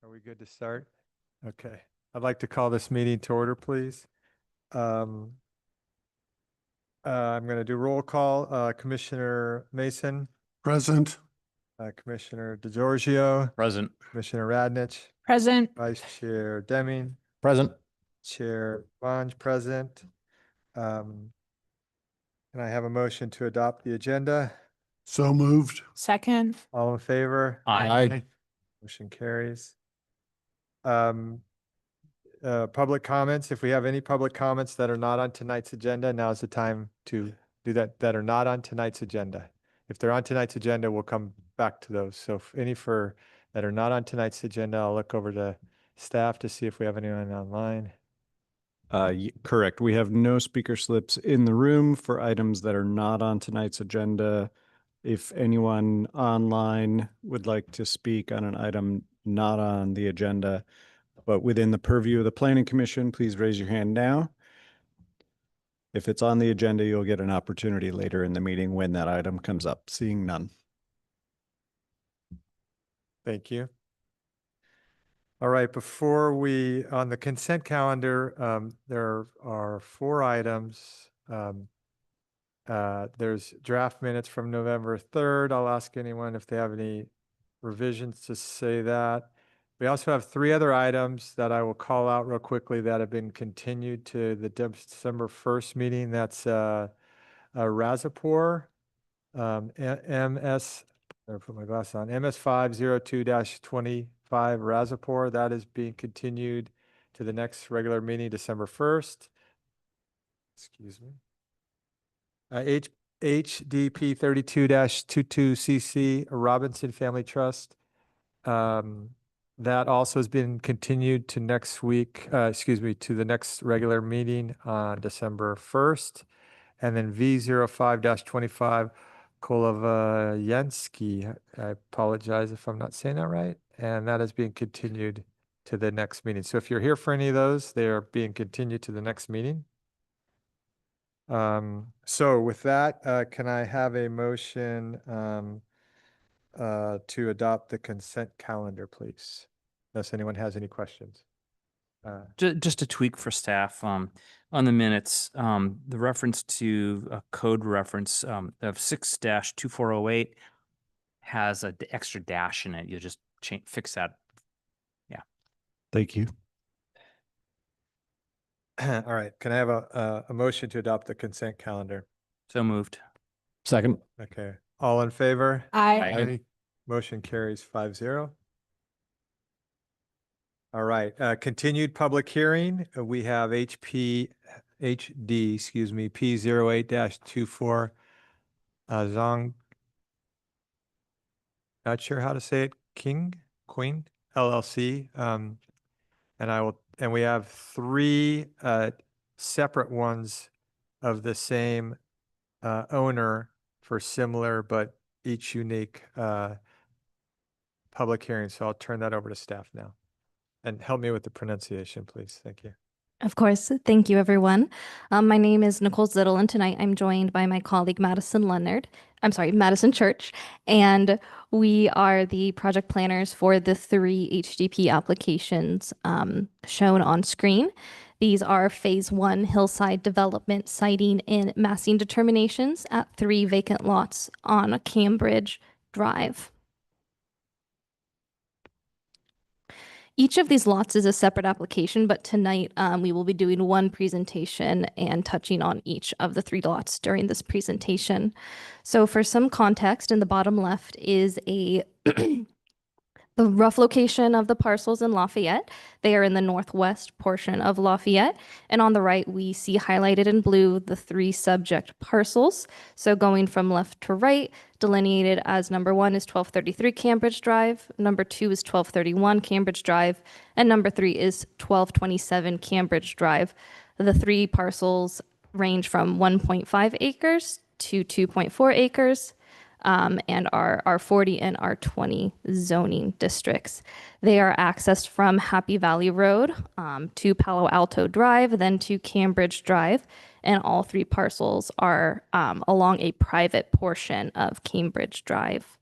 Are we good to start? Okay. I'd like to call this meeting to order, please. I'm going to do roll call. Commissioner Mason, Present. Commissioner DeGiorgio, Present. Commissioner Radnich, Present. Vice Chair Deming, Present. Chair Monge, present. Can I have a motion to adopt the agenda? So moved. Second. All in favor? Aye. Motion carries. Public comments. If we have any public comments that are not on tonight's agenda, now's the time to do that are not on tonight's agenda. If they're on tonight's agenda, we'll come back to those. So if any that are not on tonight's agenda, I'll look over to staff to see if we have anyone online. Correct. We have no speaker slips in the room for items that are not on tonight's agenda. If anyone online would like to speak on an item not on the agenda, but within the purview of the Planning Commission, please raise your hand now. If it's on the agenda, you'll get an opportunity later in the meeting when that item comes up. Seeing none. Thank you. All right, before on the consent calendar, there are 4 items. There's draft minutes from November 3rd. I'll ask anyone if they have any revisions to say that. We also have 3 other items that I will call out real quickly that have been continued to the December 1st meeting. That's Razapur, MS, I put my glasses on, MS 502-25 Razapur. That is being continued to the next regular meeting, December 1st. Excuse me. HDP 32-22CC, Robinson Family Trust. That also has been continued to next week, to the next regular meeting on December 1st. And then V05-25 Kolovyansky, I apologize if I'm not saying that right. And that is being continued to the next meeting. So if you're here for any of those, they are being continued to the next meeting. So with that, can I have a motion to adopt the consent calendar, please? Unless anyone has any questions. Just a tweak for staff, on the minutes, the reference to a code reference, of 6-2408 has a extra dash in it. You just fix that. Thank you. All right, can I have a motion to adopt the consent calendar? So moved. Second. Okay, all in favor? Aye. Motion carries 5-0. All right, continued public hearing. We have P08-24 Zong. Not sure how to say it. Queen LLC. And we have 3 separate ones of the same owner for similar but each unique public hearing. So I'll turn that over to staff now. And help me with the pronunciation, please. Thank you. Of course. Thank you, everyone. My name is Nicole Zittel, and tonight I'm joined by my colleague, Madison Church, and we are the project planners for the 3 HDP applications shown on screen. These are Phase 1 hillside development siting and massing determinations at 3 vacant lots on Cambridge Drive. Each of these lots is a separate application, but tonight we will be doing one presentation and touching on each of the 3 lots during this presentation. So for some context, in the bottom left is the rough location of the parcels in Lafayette. They are in the northwest portion of Lafayette. And on the right, we see highlighted in blue the 3 subject parcels. So going from left to right, delineated as number 1 is 1233 Cambridge Drive, number 2 is 1231 Cambridge Drive, and number 3 is 1227 Cambridge Drive. The 3 parcels range from 1.5 acres to 2.4 acres. And are R40 and R20 zoning districts. They are accessed from Happy Valley Road to Palo Alto Drive, then to Cambridge Drive, and all 3 parcels are along a private portion of Cambridge Drive.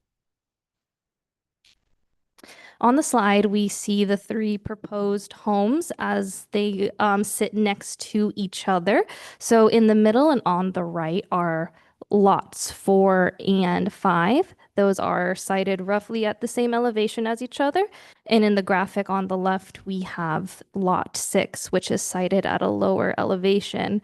On the slide, we see the three proposed homes as they sit next to each other. So in the middle and on the right are lots 4 and 5. Those are sited roughly at the same elevation as each other. And in the graphic on the left, we have lot 6, which is sited at a lower elevation.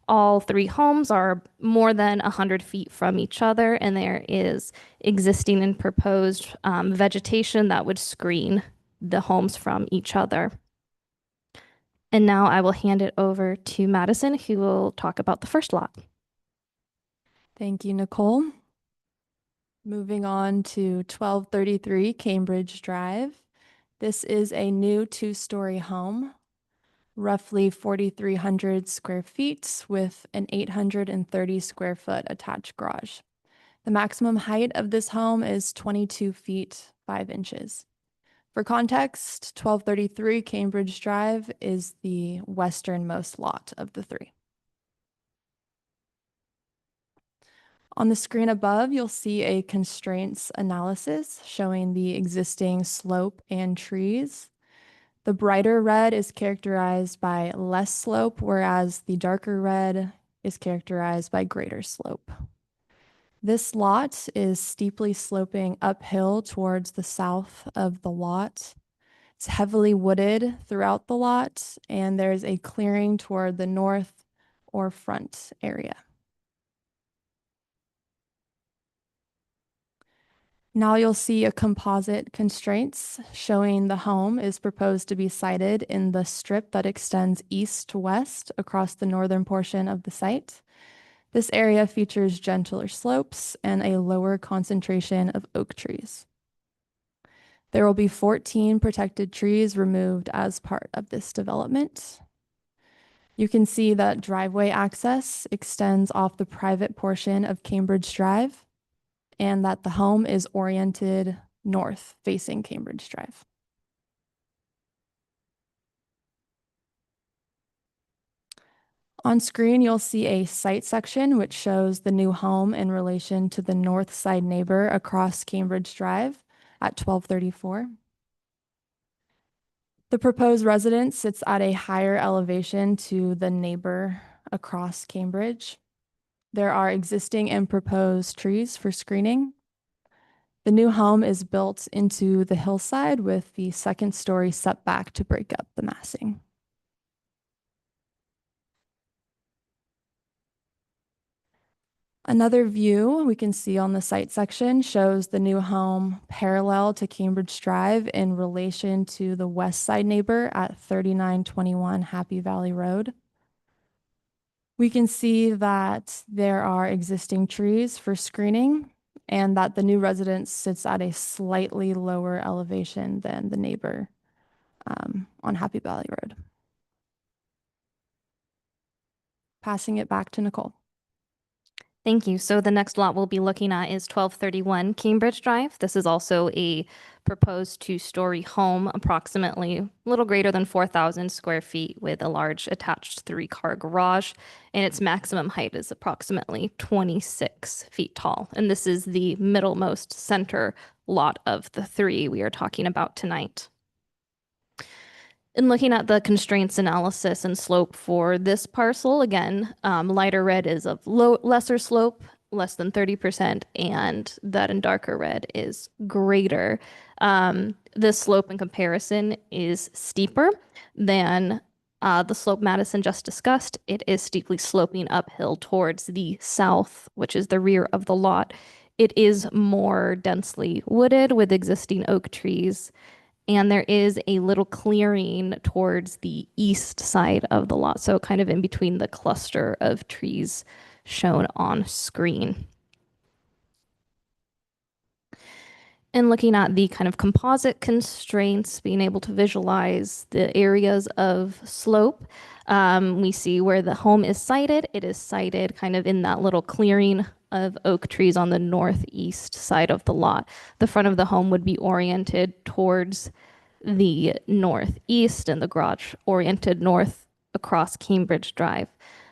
All three homes are more than 100 feet from each other, and there is existing and proposed vegetation that would screen the homes from each other. And now I will hand it over to Madison, who will talk about the first lot. Thank you, Nicole. Moving on to 1233 Cambridge Drive. This is a new 2-story home, roughly 4,300 square feet with an 830 square foot attached garage. The maximum height of this home is 22 feet 5 inches. For context, 1233 Cambridge Drive is the westernmost lot of the three. On the screen above, you'll see a constraints analysis showing the existing slope and trees. The brighter red is characterized by less slope, whereas the darker red is characterized by greater slope. This lot is steeply sloping uphill towards the south of the lot. It's heavily wooded throughout the lot, and there's a clearing toward the north or front area. Now you'll see a composite constraints showing the home is proposed to be sited in the strip that extends east to west across the northern portion of the site. This area features gentler slopes and a lower concentration of oak trees. There will be 14 protected trees removed as part of this development. You can see that driveway access extends off the private portion of Cambridge Drive, and that the home is oriented north facing Cambridge Drive. On screen, you'll see a site section which shows the new home in relation to the north side neighbor across Cambridge Drive at 1234. The proposed residence sits at a higher elevation to the neighbor across Cambridge. There are existing and proposed trees for screening. The new home is built into the hillside with the second story setback to break up the massing. Another view we can see on the site section shows the new home parallel to Cambridge Drive in relation to the west side neighbor at 3921 Happy Valley Road. We can see that there are existing trees for screening and that the new residence sits at a slightly lower elevation than the neighbor on Happy Valley Road. Passing it back to Nicole. Thank you. So the next lot we'll be looking at is 1231 Cambridge Drive. This is also a proposed 2-story home, approximately a little greater than 4,000 square feet with a large attached 3-car garage. And its maximum height is approximately 26 feet tall. And this is the middlemost center lot of the 3 we are talking about tonight. In looking at the constraints analysis and slope for this parcel, again, lighter red is of lesser slope, less than 30%, and that in darker red is greater. The slope in comparison is steeper than the slope Madison just discussed. It is steeply sloping uphill towards the south, which is the rear of the lot. It is more densely wooded with existing oak trees. And there is a little clearing towards the east side of the lot, so kind of in between the cluster of trees shown on screen. And looking at the kind of composite constraints, being able to visualize the areas of slope, we see where the home is sited. It is sited kind of in that little clearing of oak trees on the northeast side of the lot. The front of the home would be oriented towards the northeast and the garage oriented north across Cambridge Drive.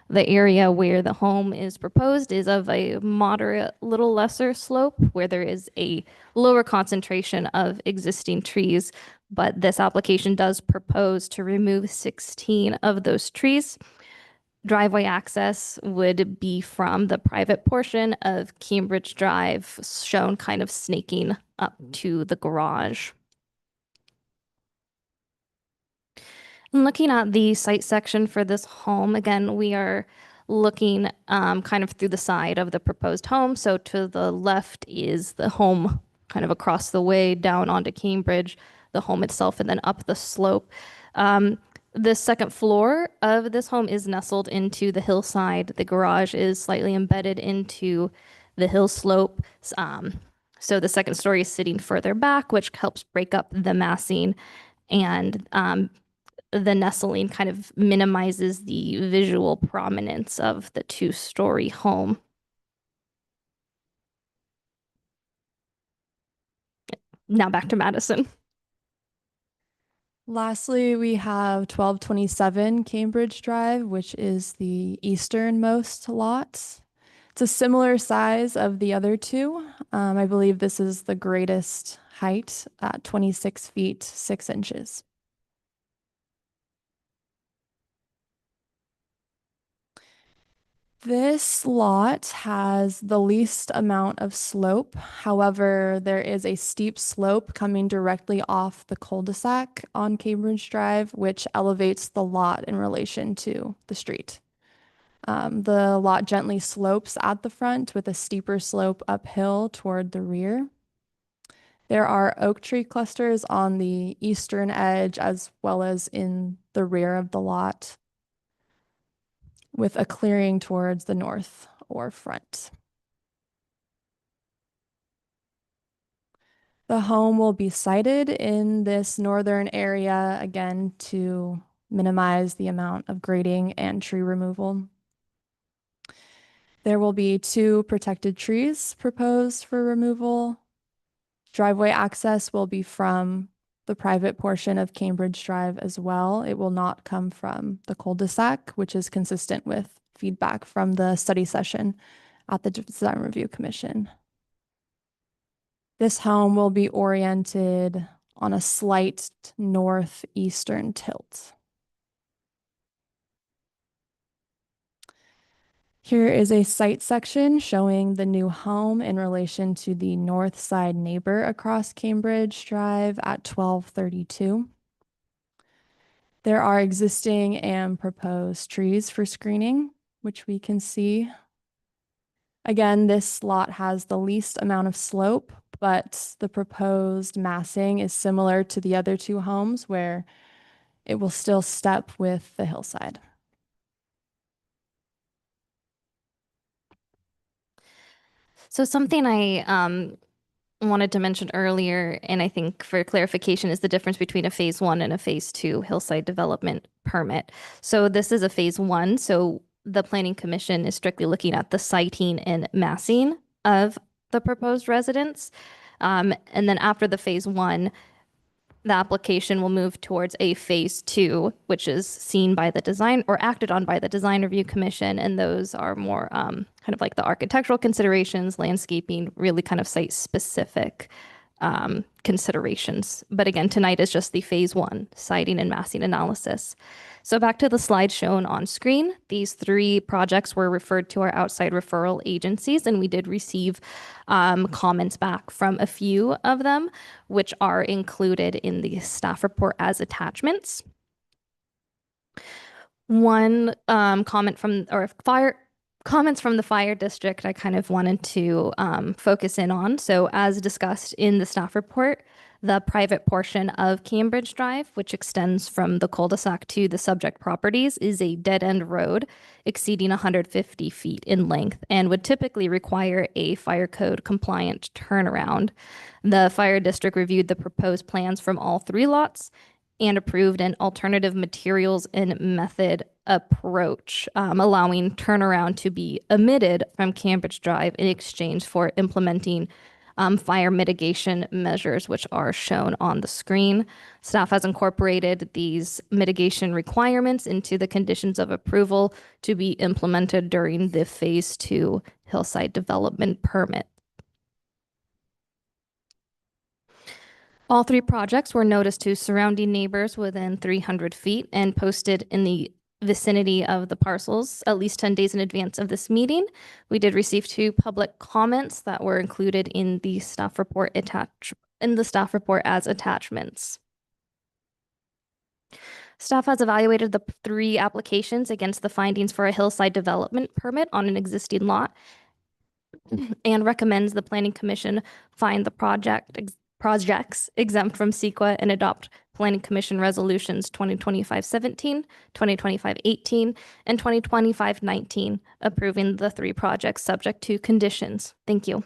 The area where the home is proposed is of a moderate, little lesser slope where there is a lower concentration of existing trees, but this application does propose to remove 16 of those trees. Driveway access would be from the private portion of Cambridge Drive, shown kind of snaking up to the garage. Looking at the site section for this home, again, we are looking kind of through the side of the proposed home. So to the left is the home kind of across the way down onto Cambridge, the home itself, and then up the slope. The second floor of this home is nestled into the hillside. The garage is slightly embedded into the hill slope. So the second story is sitting further back, which helps break up the massing, and the nestling kind of minimizes the visual prominence of the two-story home. Now back to Madison. Lastly, we have 1227 Cambridge Drive, which is the easternmost lot. It's a similar size of the other two. I believe this is the greatest height at 26 feet, 6 inches. This lot has the least amount of slope. However, there is a steep slope coming directly off the cul-de-sac on Cambridge Drive, which elevates the lot in relation to the street. The lot gently slopes at the front with a steeper slope uphill toward the rear. There are oak tree clusters on the eastern edge as well as in the rear of the lot, with a clearing towards the north or front. The home will be sited in this northern area, again, to minimize the amount of grading and tree removal. There will be 2 protected trees proposed for removal. Driveway access will be from the private portion of Cambridge Drive as well. It will not come from the cul-de-sac, which is consistent with feedback from the study session at the Design Review Commission. This home will be oriented on a slight northeastern tilt. Here is a site section showing the new home in relation to the north side neighbor across Cambridge Drive at 1232. There are existing and proposed trees for screening, which we can see. Again, this lot has the least amount of slope, but the proposed massing is similar to the other 2 homes where it will still step with the hillside. So something I wanted to mention earlier, and I think for clarification, is the difference between a phase 1 and a phase 2 hillside development permit. So this is a phase 1. So the Planning Commission is strictly looking at the siting and massing of the proposed residence. And then after the phase 1, the application will move towards a phase 2, which is seen by the design or acted on by the Design Review Commission. And those are more kind of like the architectural considerations, landscaping, really kind of site specific considerations. But again, tonight is just the phase 1 siting and massing analysis. So back to the slide shown on screen, these 3 projects were referred to our outside referral agencies, and we did receive comments back from a few of them, which are included in the staff report as attachments. One comment from comments from the fire district I kind of wanted to focus in on. So as discussed in the staff report, the private portion of Cambridge Drive, which extends from the cul-de-sac to the subject properties, is a dead-end road exceeding 150 feet in length and would typically require a fire code compliant turnaround. The fire district reviewed the proposed plans from all 3 lots and approved an alternative materials and method approach, allowing turnaround to be omitted from Cambridge Drive in exchange for implementing fire mitigation measures, which are shown on the screen. Staff has incorporated these mitigation requirements into the conditions of approval to be implemented during the Phase 2 hillside development permit. All three projects were noticed to surrounding neighbors within 300 feet and posted in the vicinity of the parcels at least 10 days in advance of this meeting. We did receive 2 public comments that were included in the staff report as attachments. Staff has evaluated the 3 applications against the findings for a hillside development permit on an existing lot and recommends the Planning Commission find the projects exempt from CEQA and adopt Planning Commission Resolutions 2025-17, 2025-18, and 2025-19, approving the 3 projects subject to conditions. Thank you.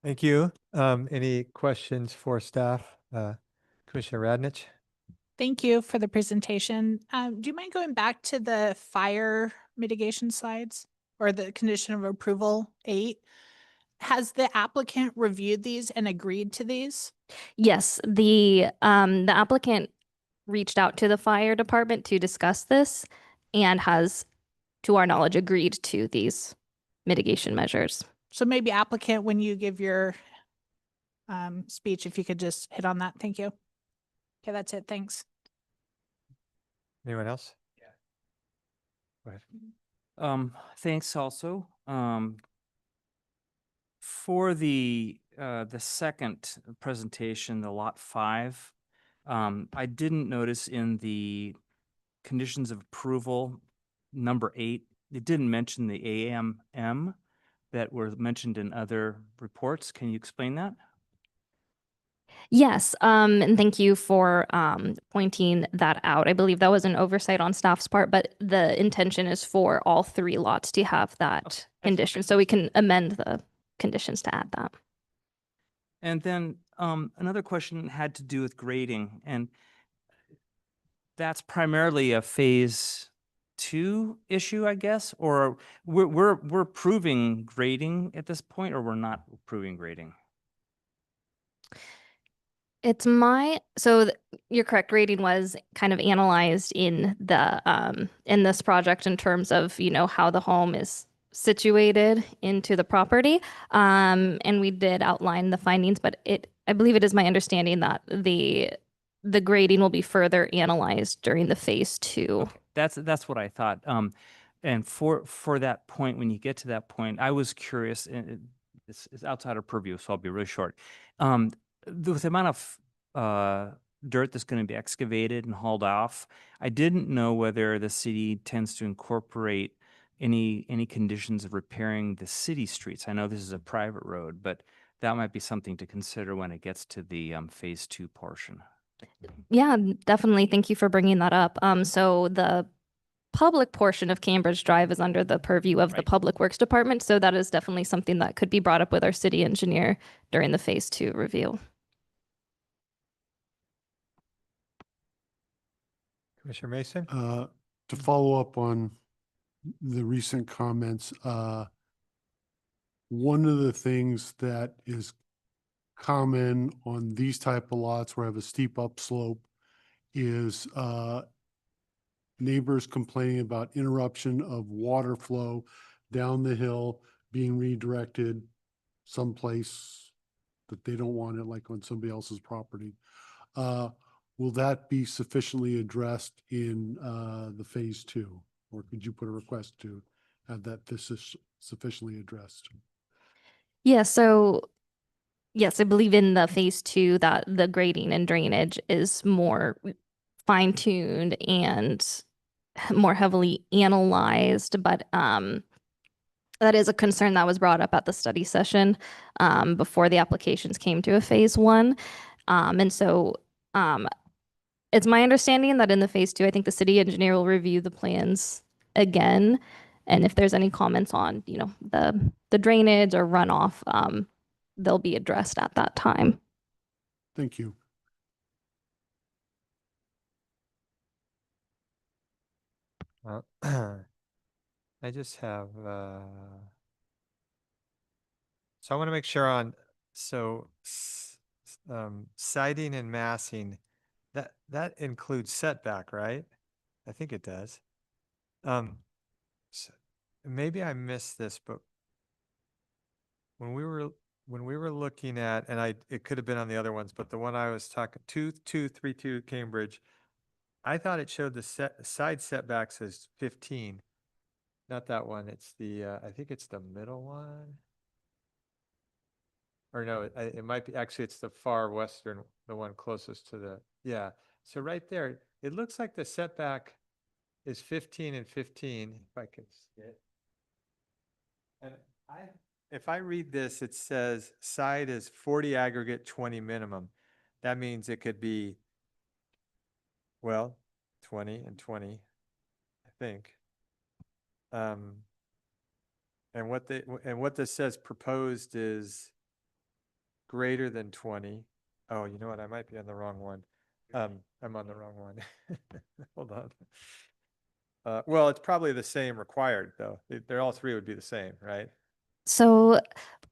Thank you. Any questions for staff? Commissioner Radnich? Thank you for the presentation. Do you mind going back to the fire mitigation slides or the condition of approval 8? Has the applicant reviewed these and agreed to these? Yes, the applicant reached out to the fire department to discuss this and has, to our knowledge, agreed to these mitigation measures. So maybe applicant, when you give your speech, if you could just hit on that. Thank you. Okay, that's it. Thanks. Anyone else? Go ahead. Thanks also. For the second presentation, the lot 5, I didn't notice in the conditions of approval number 8, it didn't mention the AMM that were mentioned in other reports. Can you explain that? Yes, and thank you for pointing that out. I believe that was an oversight on staff's part, but the intention is for all 3 lots to have that condition. So we can amend the conditions to add that. And then another question had to do with grading, and that's primarily a Phase 2 issue, I guess, or we're approving grading at this point, or we're not approving grading? It's you're correct. Grading was kind of analyzed in the in this project in terms of, you know, how the home is situated into the property. And we did outline the findings, but I believe it is my understanding that the grading will be further analyzed during the Phase 2. Okay, that's what I thought. And for that point, when you get to that point, I was curious, and it's outside of purview, so I'll be really short. With the amount of dirt that's going to be excavated and hauled off, I didn't know whether the city tends to incorporate any conditions of repairing the city streets. I know this is a private road, but that might be something to consider when it gets to the Phase 2 portion. Yeah, definitely. Thank you for bringing that up. So the public portion of Cambridge Drive is under the purview of the Right. Public Works Department. So that is definitely something that could be brought up with our city engineer during the Phase 2 review. Commissioner Mason? To follow up on the recent comments, one of the things that is common on these type of lots where I have a steep upslope is neighbors complaining about interruption of water flow down the hill being redirected someplace that they don't want it, like on somebody else's property. Will that be sufficiently addressed in the Phase 2? Or could you put a request to have that this is sufficiently addressed? Yeah, so yes, I believe in the Phase 2 that the grading and drainage is more fine-tuned and more heavily analyzed, but that is a concern that was brought up at the study session before the applications came to a Phase 1. And so it's my understanding that in the Phase 2, I think the city engineer will review the plans again. And if there's any comments on, you know, the drainage or runoff, they'll be addressed at that time. Thank you. I just have So I want to make sure on, siding and massing, that includes setback, right? I think it does. S- Maybe I missed this, but when we were looking at, and it could have been on the other ones, but the one I was talking, 2232 Cambridge, I thought it showed the side setbacks as 15. Not that one. It's I think it's the middle one. Or no, it might be, actually, it's the far western, the one closest to yeah. So right there, it looks like the setback is 15 and 15, if I can see it. And if I read this, it says side is 40 aggregate, 20 minimum. That means it could be, well, 20 and 20, I think. And what this says proposed is greater than 20. Oh, you know what? I might be on the wrong one. I'm on the wrong one. Hold on. Well, it's probably the same required though. They're all three would be the same, right? So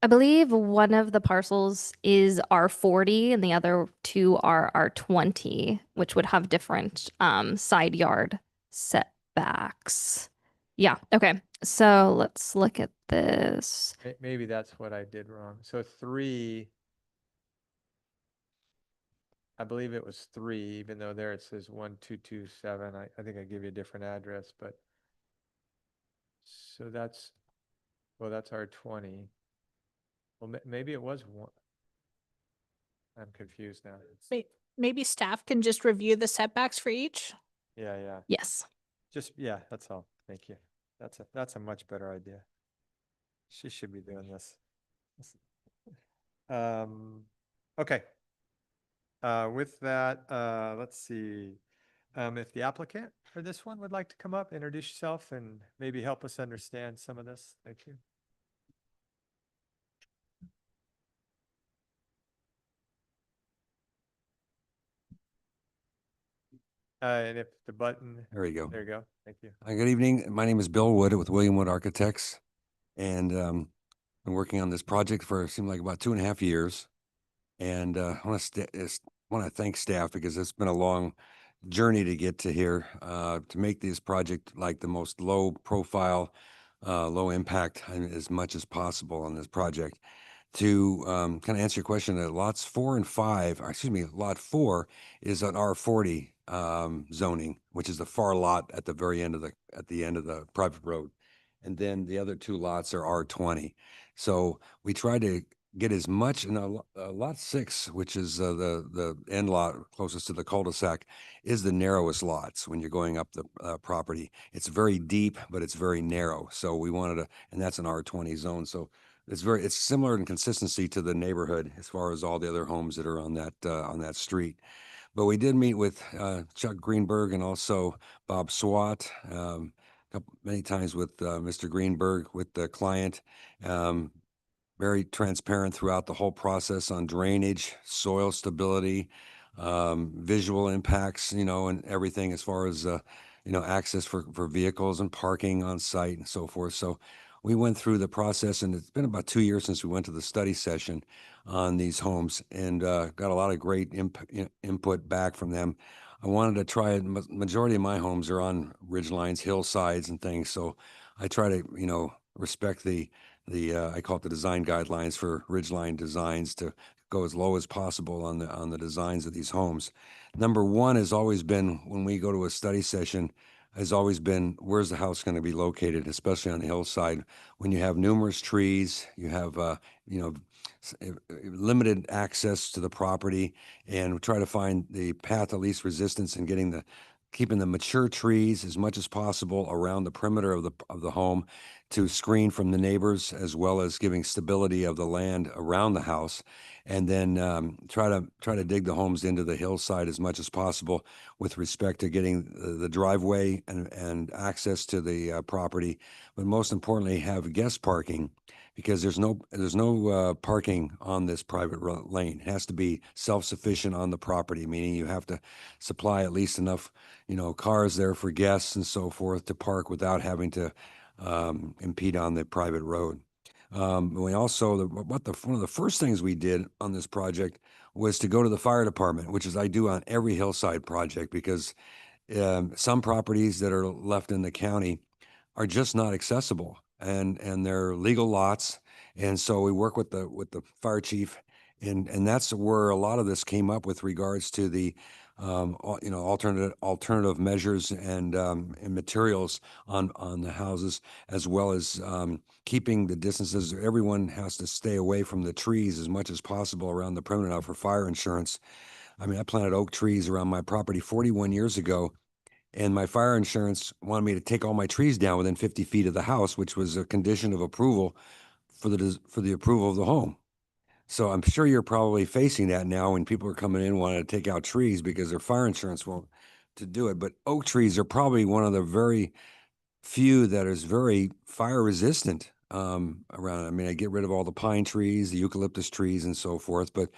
I believe one of the parcels is R40 and the other two are R20, which would have different side yard setbacks. Yeah, okay. So let's look at this. Maybe that's what I did wrong. So 3, I believe it was 3, even though there it says 1227. I think I give you a different address, but so that's R20. Well, maybe it was 1. I'm confused now. Maybe staff can just review the setbacks for each. Yeah. Yes. Yeah, that's all. Thank you. That's a much better idea. She should be doing this. Okay. With that, let's see. If the applicant for this one would like to come up, introduce yourself and maybe help us understand some of this. Thank you. And if the button, There you go. there you go. Thank you. Good evening. My name is Bill Wood with William Wood Architects, and been working on this project for it seemed like about 2.5 years. And I want to thank staff because it's been a long journey to get to here to make this project like the most low profile, low impact as much as possible on this project. To kind of answer your question, lots 4 and 5, or excuse me, lot 4 is an R40 zoning, which is the far lot at the very end of the private road, and then the other 2 lots are R20. So we try to get as much in lot 6, which is the end lot closest to the cul-de-sac, is the narrowest lots when you're going up the property. It's very deep, but it's very narrow. So we wanted to, and that's an R20 zone. So it's similar in consistency to the neighborhood as far as all the other homes that are on that street. But we did meet with Chuck Greenberg and also Bob Swat many times with Mr. Greenberg, with the client. Very transparent throughout the whole process on drainage, soil stability, visual impacts, and everything as far as access for vehicles and parking on site and so forth. So we went through the process, and it's been about 2 years since we went to the study session on these homes, and got a lot of great input back from them. I wanted to try it. Majority of my homes are on ridgelines, hillsides, and things, so I try to respect the I call it the design guidelines for ridgeline designs to go as low as possible on the designs of these homes. Number one has always been, when we go to a study session, has always been, where's the house going to be located, especially on the hillside. When you have numerous trees, you have limited access to the property, and we try to find the path of least resistance in keeping the mature trees as much as possible around the perimeter of the home to screen from the neighbors, as well as giving stability of the land around the house. And then try to dig the homes into the hillside as much as possible with respect to getting the driveway and access to the property. But most importantly, have guest parking, because there's no parking on this private lane. It has to be self-sufficient on the property, meaning you have to supply at least enough cars there for guests and so forth to park without having to impede on the private road. We also, one of the first things we did on this project was to go to the fire department, which is I do on every hillside project, because some properties that are left in the county are just not accessible, and they're legal lots. And so we work with the fire chief, and that's where a lot of this came up with regards to the alternative measures and materials on the houses, as well as keeping the distances. Everyone has to stay away from the trees as much as possible around the perimeter now for fire insurance. I mean, I planted oak trees around my property 41 years ago, and my fire insurance wanted me to take all my trees down within 50 feet of the house, which was a condition of approval for the approval of the home. So I'm sure you're probably facing that now when people are coming in wanting to take out trees because their fire insurance won't to do it. But oak trees are probably one of the very few that is very fire resistant around. I mean, I get rid of all the pine trees, the eucalyptus trees, and so forth. But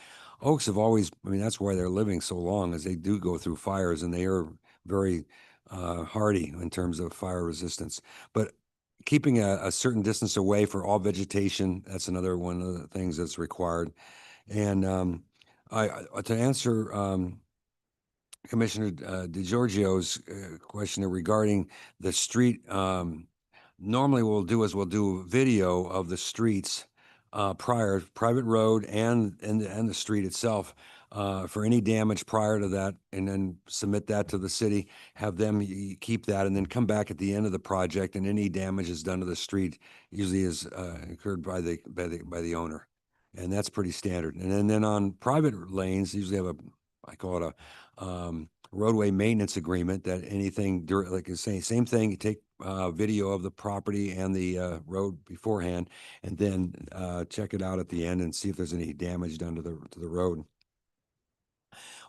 oaks have always, I mean, that's why they're living so long, as they do go through fires, and they are very hardy in terms of fire resistance. But keeping a certain distance away for all vegetation, that's another one of the things that's required. And to answer Commissioner DeGiorgio's question regarding the street, normally what we'll do video of the streets private road and the street itself for any damage prior to that, and then submit that to the city, have them keep that, and then come back at the end of the project, and any damage is done to the street usually is incurred by the owner. And that's pretty standard. And then on private lanes, usually have I call it a roadway maintenance agreement, that anything like I say, same thing, you take video of the property and the road beforehand, and then check it out at the end and see if there's any damage done to the road.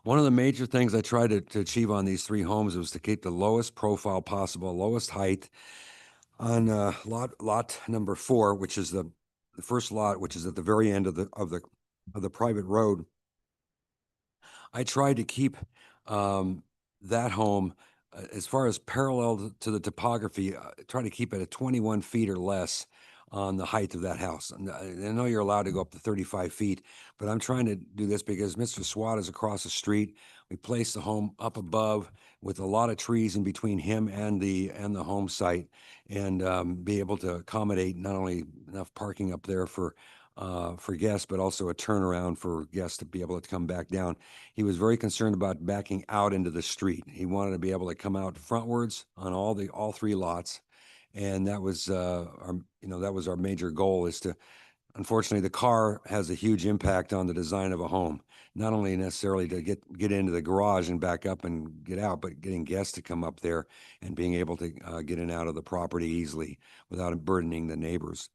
One of the major things I tried to achieve on these three homes was to keep the lowest profile possible, lowest height on lot number 4, which is the first lot, which is at the very end of the private road. I tried to keep that home as far as parallel to the topography, try to keep it at 21 feet or less on the height of that house. And I know you're allowed to go up to 35 feet, but I'm trying to do this because Mr. Swat is across the street. We placed the home up above with a lot of trees in between him and the home site, and be able to accommodate not only enough parking up there for guests, but also a turnaround for guests to be able to come back down. He was very concerned about backing out into the street. He wanted to be able to come out frontwards on all three lots. And that was that was our major goal, is to, unfortunately, the car has a huge impact on the design of a home, not only necessarily to get into the garage and back up and get out, but getting guests to come up there and being able to get in and out of the property easily without burdening the neighbors.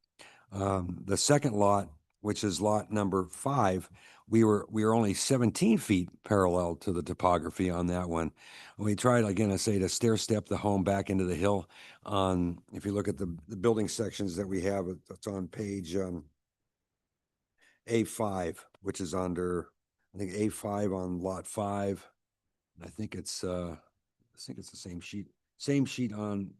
The second lot, which is lot number 5, we were only 17 feet parallel to the topography on that one. We tried, again, I say, to stair step the home back into the hill. If you look at the building sections that we have, it's on page A5, which is under, I think, A5 on lot 5. I think it's the same sheet on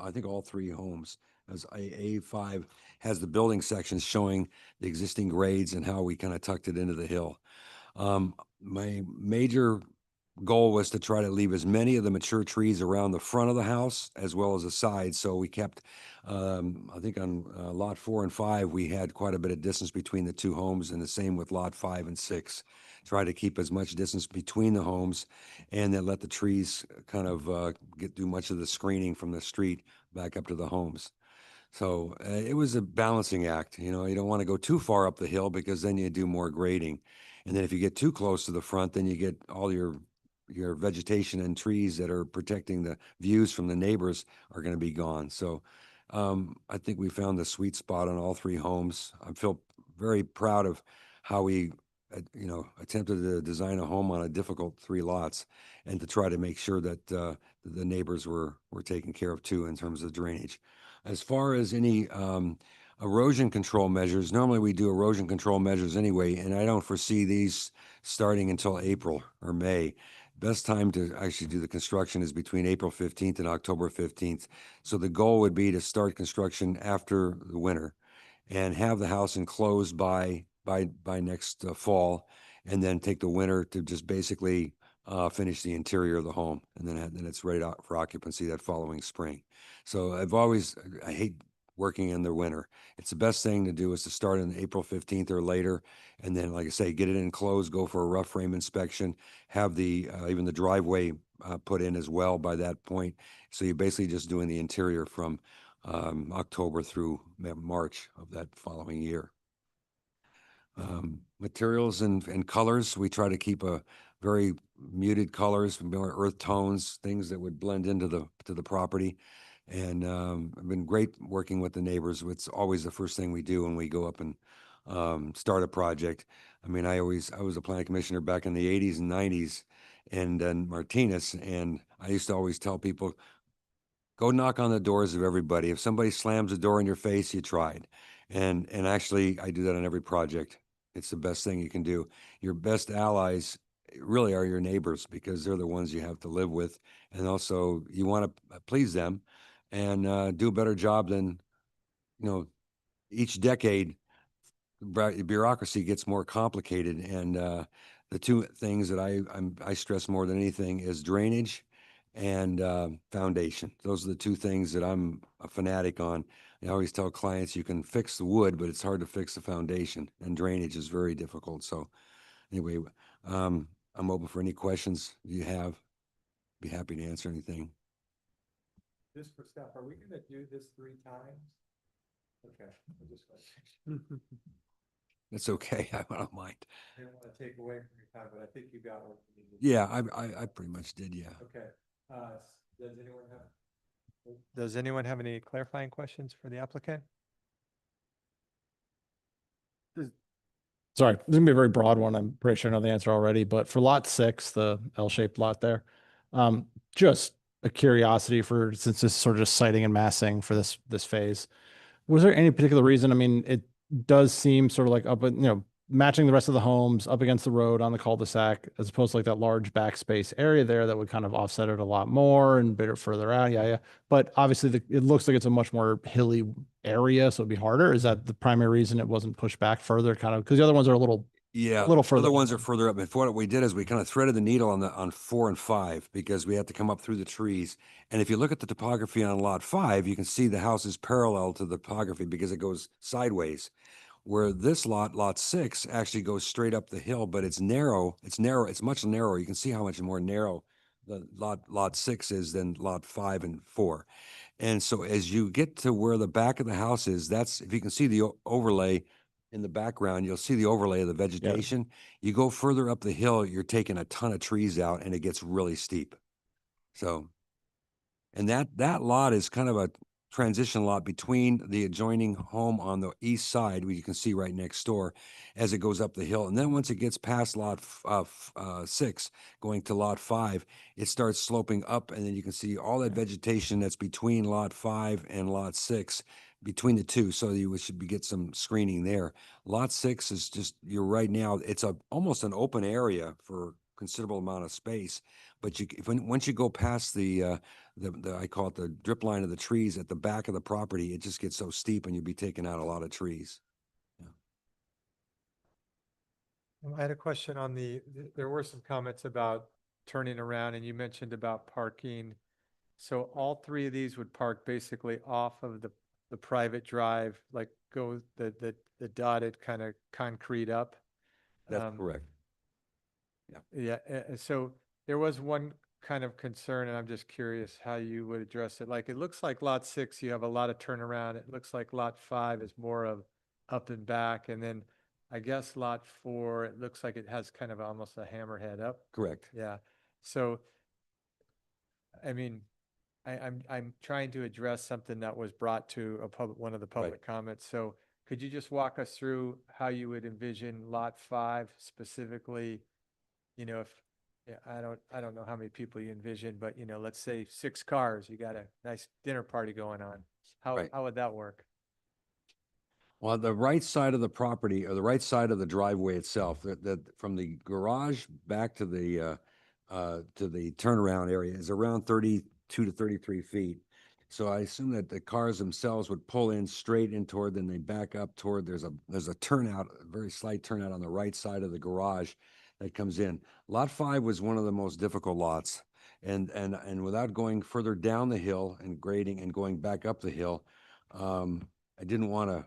I think all three homes, as A5 has the building sections showing the existing grades and how we kind of tucked it into the hill. My major goal was to try to leave as many of the mature trees around the front of the house as well as the sides. So we kept, I think on lot 4 and 5, we had quite a bit of distance between the two homes, and the same with lot 5 and 6. Try to keep as much distance between the homes, and then let the trees kind of do much of the screening from the street back up to the homes. So it was a balancing act. You don't want to go too far up the hill, because then you do more grading. And then if you get too close to the front, then you get all your vegetation and trees that are protecting the views from the neighbors are going to be gone. So I think we found the sweet spot on all three homes. I feel very proud of how we attempted to design a home on a difficult 3 lots, and to try to make sure that the neighbors were taken care of too in terms of drainage. As far as any erosion control measures, normally we do erosion control measures anyway, and I don't foresee these starting until April or May. Best time to actually do the construction is between April 15th and October 15th. So the goal would be to start construction after the winter. and have the house enclosed by next fall, and then take the winter to just basically finish the interior of the home, and then it's ready for occupancy that following spring. So I hate working in the winter. It's the best thing to do is to start on April 15th or later, and then, like I say, get it enclosed, go for a rough frame inspection, have the even the driveway put in as well by that point. So you're basically just doing the interior from October through March of that following year. Materials and colors, we try to keep a very muted colors, more earth tones, things that would blend into the property. And I've been great working with the neighbors. It's always the first thing we do when we go up and start a project. I mean, I was a planning commissioner back in the 80s and 90s, and then Martinez, and I used to always tell people, go knock on the doors of everybody. If somebody slams a door in your face, you tried. And actually, I do that on every project. It's the best thing you can do. Your best allies really are your neighbors, because they're the ones you have to live with. And also, you want to please them and do a better job than, each decade, bureaucracy gets more complicated. And the two things that I stress more than anything is drainage and foundation. Those are the two things that I'm a fanatic on. I always tell clients you can fix the wood, but it's hard to fix the foundation, and drainage is very difficult. So anyway, I'm open for any questions you have. Be happy to answer anything. Just for staff, are we gonna do this 3 times? Okay. It's okay. I don't mind. I don't want to take away from your time, but I think you got what you needed. Yeah, I pretty much did. Yeah. Okay. Does anyone have any clarifying questions for the applicant? Sorry, this is gonna be a very broad one. I'm pretty sure I know the answer already, but for lot 6, the L-shaped lot there, just a curiosity since this is sort of just siting and massing for this phase. Was there any particular reason? I mean, it does seem sort of like matching the rest of the homes up against the road on the cul-de-sac, as opposed to like that large backspace area there that would kind of offset it a lot more and bit it further out. Yeah. But obviously it looks like it's a much more hilly area, so it'd be harder. Is that the primary reason it wasn't pushed back further, kind of? Because the other ones are a little further. Other ones are further up. And what we did is we kind of threaded the needle on 4 and 5, because we had to come up through the trees. And if you look at the topography on lot 5, you can see the house is parallel to the topography because it goes sideways. Where this lot 6, actually goes straight up the hill, but it's narrow. It's much narrower. You can see how much more narrow the lot 6 is than lot 5 and 4. And so as you get to where the back of the house is, that's, if you can see the overlay in the background, you'll see the overlay of the vegetation. You go further up the hill, you're taking a ton of trees out, and it gets really steep. So, and that lot is kind of a transition lot between the adjoining home on the east side, where you can see right next door, as it goes up the hill. And then once it gets past lot 6, going to lot 5, it starts sloping up, and then you can see all that vegetation that's between lot 5 and lot 6, between the two. So you should get some screening there. Lot 6 is just, right now, it's almost an open area for considerable amount of space. But once you go past the I call it the drip line of the trees at the back of the property, it just gets so steep, and you'll be taking out a lot of trees. I had a question on there were some comments about turning around, and you mentioned about parking. So all 3 of these would park basically off of the private drive, like go the dotted kind of concrete up. That's correct. Yeah. So there was one kind of concern, and I'm just curious how you would address it. Like, it looks like lot 6, you have a lot of turnaround. It looks like lot 5 is more of up and back. And then I guess lot 4, it looks like it has kind of almost a hammerhead up. Correct. Yeah. So, I mean, I'm trying to address something that was brought to one of the public comments. So could you just walk us through how you would envision lot 5 specifically? I don't know how many people you envision, but let's say 6 cars, you got a nice dinner party going on. How would that work? Well, the right side of the property, or the right side of the driveway itself, that from the garage back to the turnaround area, is around 32 to 33 feet. So I assume that the cars themselves would pull in straight in toward, then they back up toward, there's a turnout, a very slight turnout on the right side of the garage that comes in. Lot 5 was one of the most difficult lots. And without going further down the hill and grading and going back up the hill, I didn't want to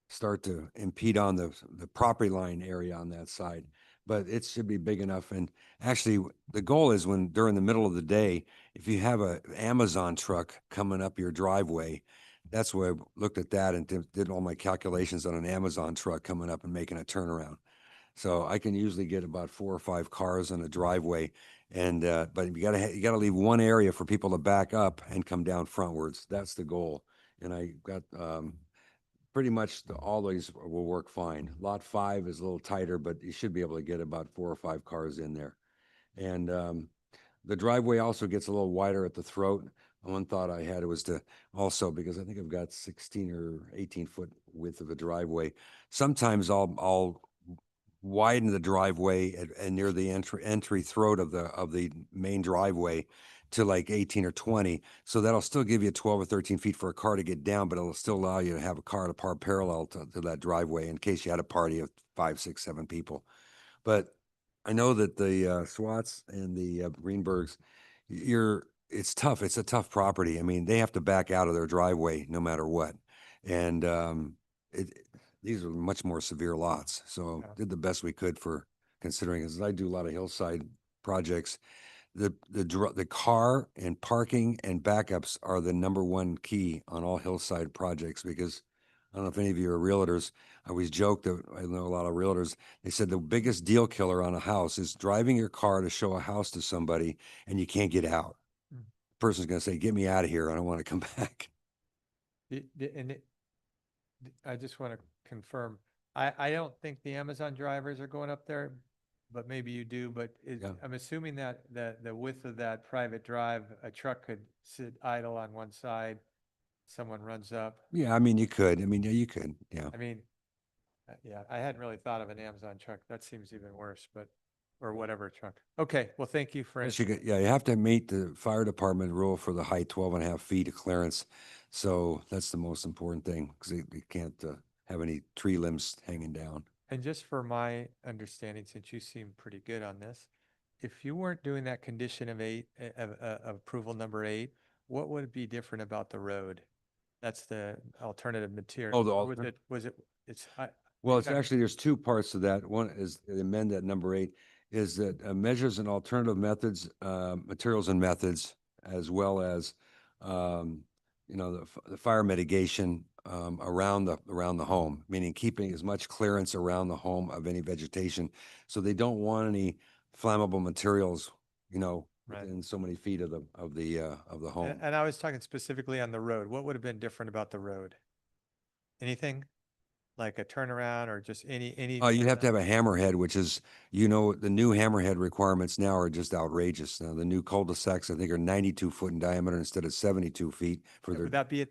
start to impede on the property line area on that side. But it should be big enough. And actually, the goal is when during the middle of the day, if you have a Amazon truck coming up your driveway, that's where I looked at that and did all my calculations on an Amazon truck coming up and making a turnaround. So I can usually get about 4 or 5 cars in a driveway, and but you gotta leave one area for people to back up and come down frontwards. That's the goal. And I got pretty much all these will work fine. Lot 5 is a little tighter, but you should be able to get about 4 or 5 cars in there. And the driveway also gets a little wider at the throat. One thought I had was to also, because I think I've got 16 or 18 foot width of a driveway. Sometimes I'll widen the driveway and near the entry throat of the main driveway to like 18 or 20. So that'll still give you 12 or 13 feet for a car to get down, but it'll still allow you to have a car to park parallel to that driveway in case you had a party of 5, 6, 7 people. But I know that the Swats and the Greenbergs, it's tough. It's a tough property. I mean, they have to back out of their driveway no matter what. And these are much more severe lots. So Yeah. did the best we could for considering, as I do a lot of hillside projects, the car and parking and backups are the #1 key on all hillside projects, because I don't know if any of you are realtors. I always joke that I know a lot of realtors. They said the biggest deal killer on a house is driving your car to show a house to somebody and you can't get out. Mm. The person's going to say, "Get me out of here. I don't want to come back." I just want to confirm, I don't think the Amazon drivers are going up there, but maybe you do, but Yeah. I'm assuming that the width of that private drive, a truck could sit idle on one side, someone runs up. Yeah, I mean, you could. I mean, yeah, you could. Yeah. I mean, yeah, I hadn't really thought of an Amazon truck. That seems even worse, but, or whatever truck. Okay, well, thank you for. Yes, you have to meet the fire department rule for the height, 12.5 feet of clearance. So that's the most important thing, because you can't have any tree limbs hanging down. And just for my understanding, since you seem pretty good on this, if you weren't doing that condition of 8, approval number 8, what would be different about the road? That's the alternative material. Oh, the Or Well, it's got- actually, there's 2 parts to that. One is the amend that number 8 is that measures and alternative methods, materials and methods, as well as, the fire mitigation around the home, meaning keeping as much clearance around the home of any vegetation. So they don't want any flammable materials, Right. within so many feet of the home. And I was talking specifically on the road. What would have been different about the road? Anything? Like a turnaround or just any? You'd have to have a hammerhead, which is, the new hammerhead requirements now are just outrageous. Now, the new cul-de-sacs, I think, are 92 foot in diameter instead of 72 feet for their. Would that be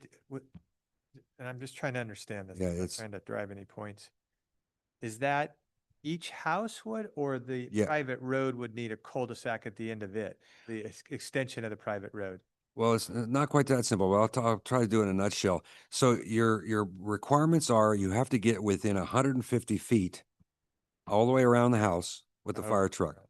and I'm just trying to understand this. Yeah, I'm not it's- trying to drive any points. Is that each house would, or the Yeah. private road would need a cul-de-sac at the end of it? The extension of the private road? Well, it's not quite that simple. Well, I'll try to do it in a nutshell. So your requirements are you have to get within 150 feet all the way around the house with the Oh, fire truck.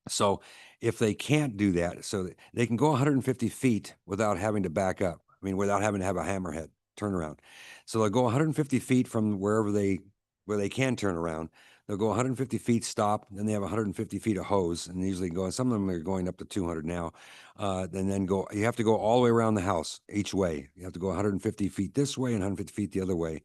So if they can't do that, so they can go 150 feet without having to back up. I mean, without having to have a hammerhead turnaround. So they'll go 150 feet from where they can turn around. They'll go 150 feet, stop, then they have 150 feet of hose, and usually go, and some of them are going up to 200 now. Then you have to go all the way around the house each way. You have to go 150 feet this way and 150 feet the other way.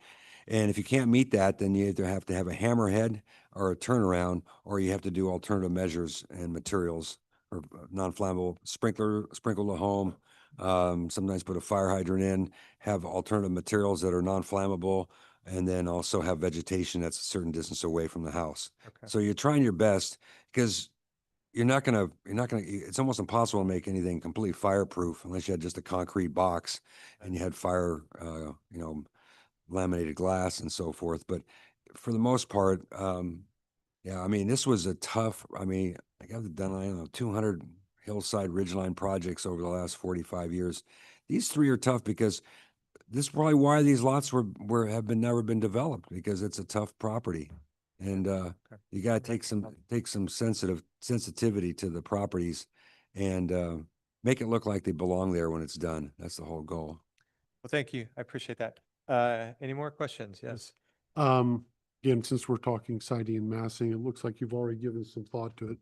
And if you can't meet that, then you either have to have a hammerhead or a turnaround, or you have to do alternative measures and materials or non-flammable sprinkle the home. Sometimes put a fire hydrant in, have alternative materials that are non-flammable, and then also have vegetation that's a certain distance away from the house. Okay. So you're trying your best, because it's almost impossible to make anything completely fireproof unless you had just a concrete box and you had fire, laminated glass and so forth. But for the most part, yeah, I mean, this was I got done, 200 hillside ridgeline projects over the last 45 years. these three are tough because this is probably why these lots have never been developed, because it's a tough property. And, you gotta take some sensitivity to the properties and, make it look like they belong there when it's done. That's the whole goal. Well, thank you. I appreciate that. Any more questions? Yes. Again, since we're talking siding and massing, it looks like you've already given some thought to it.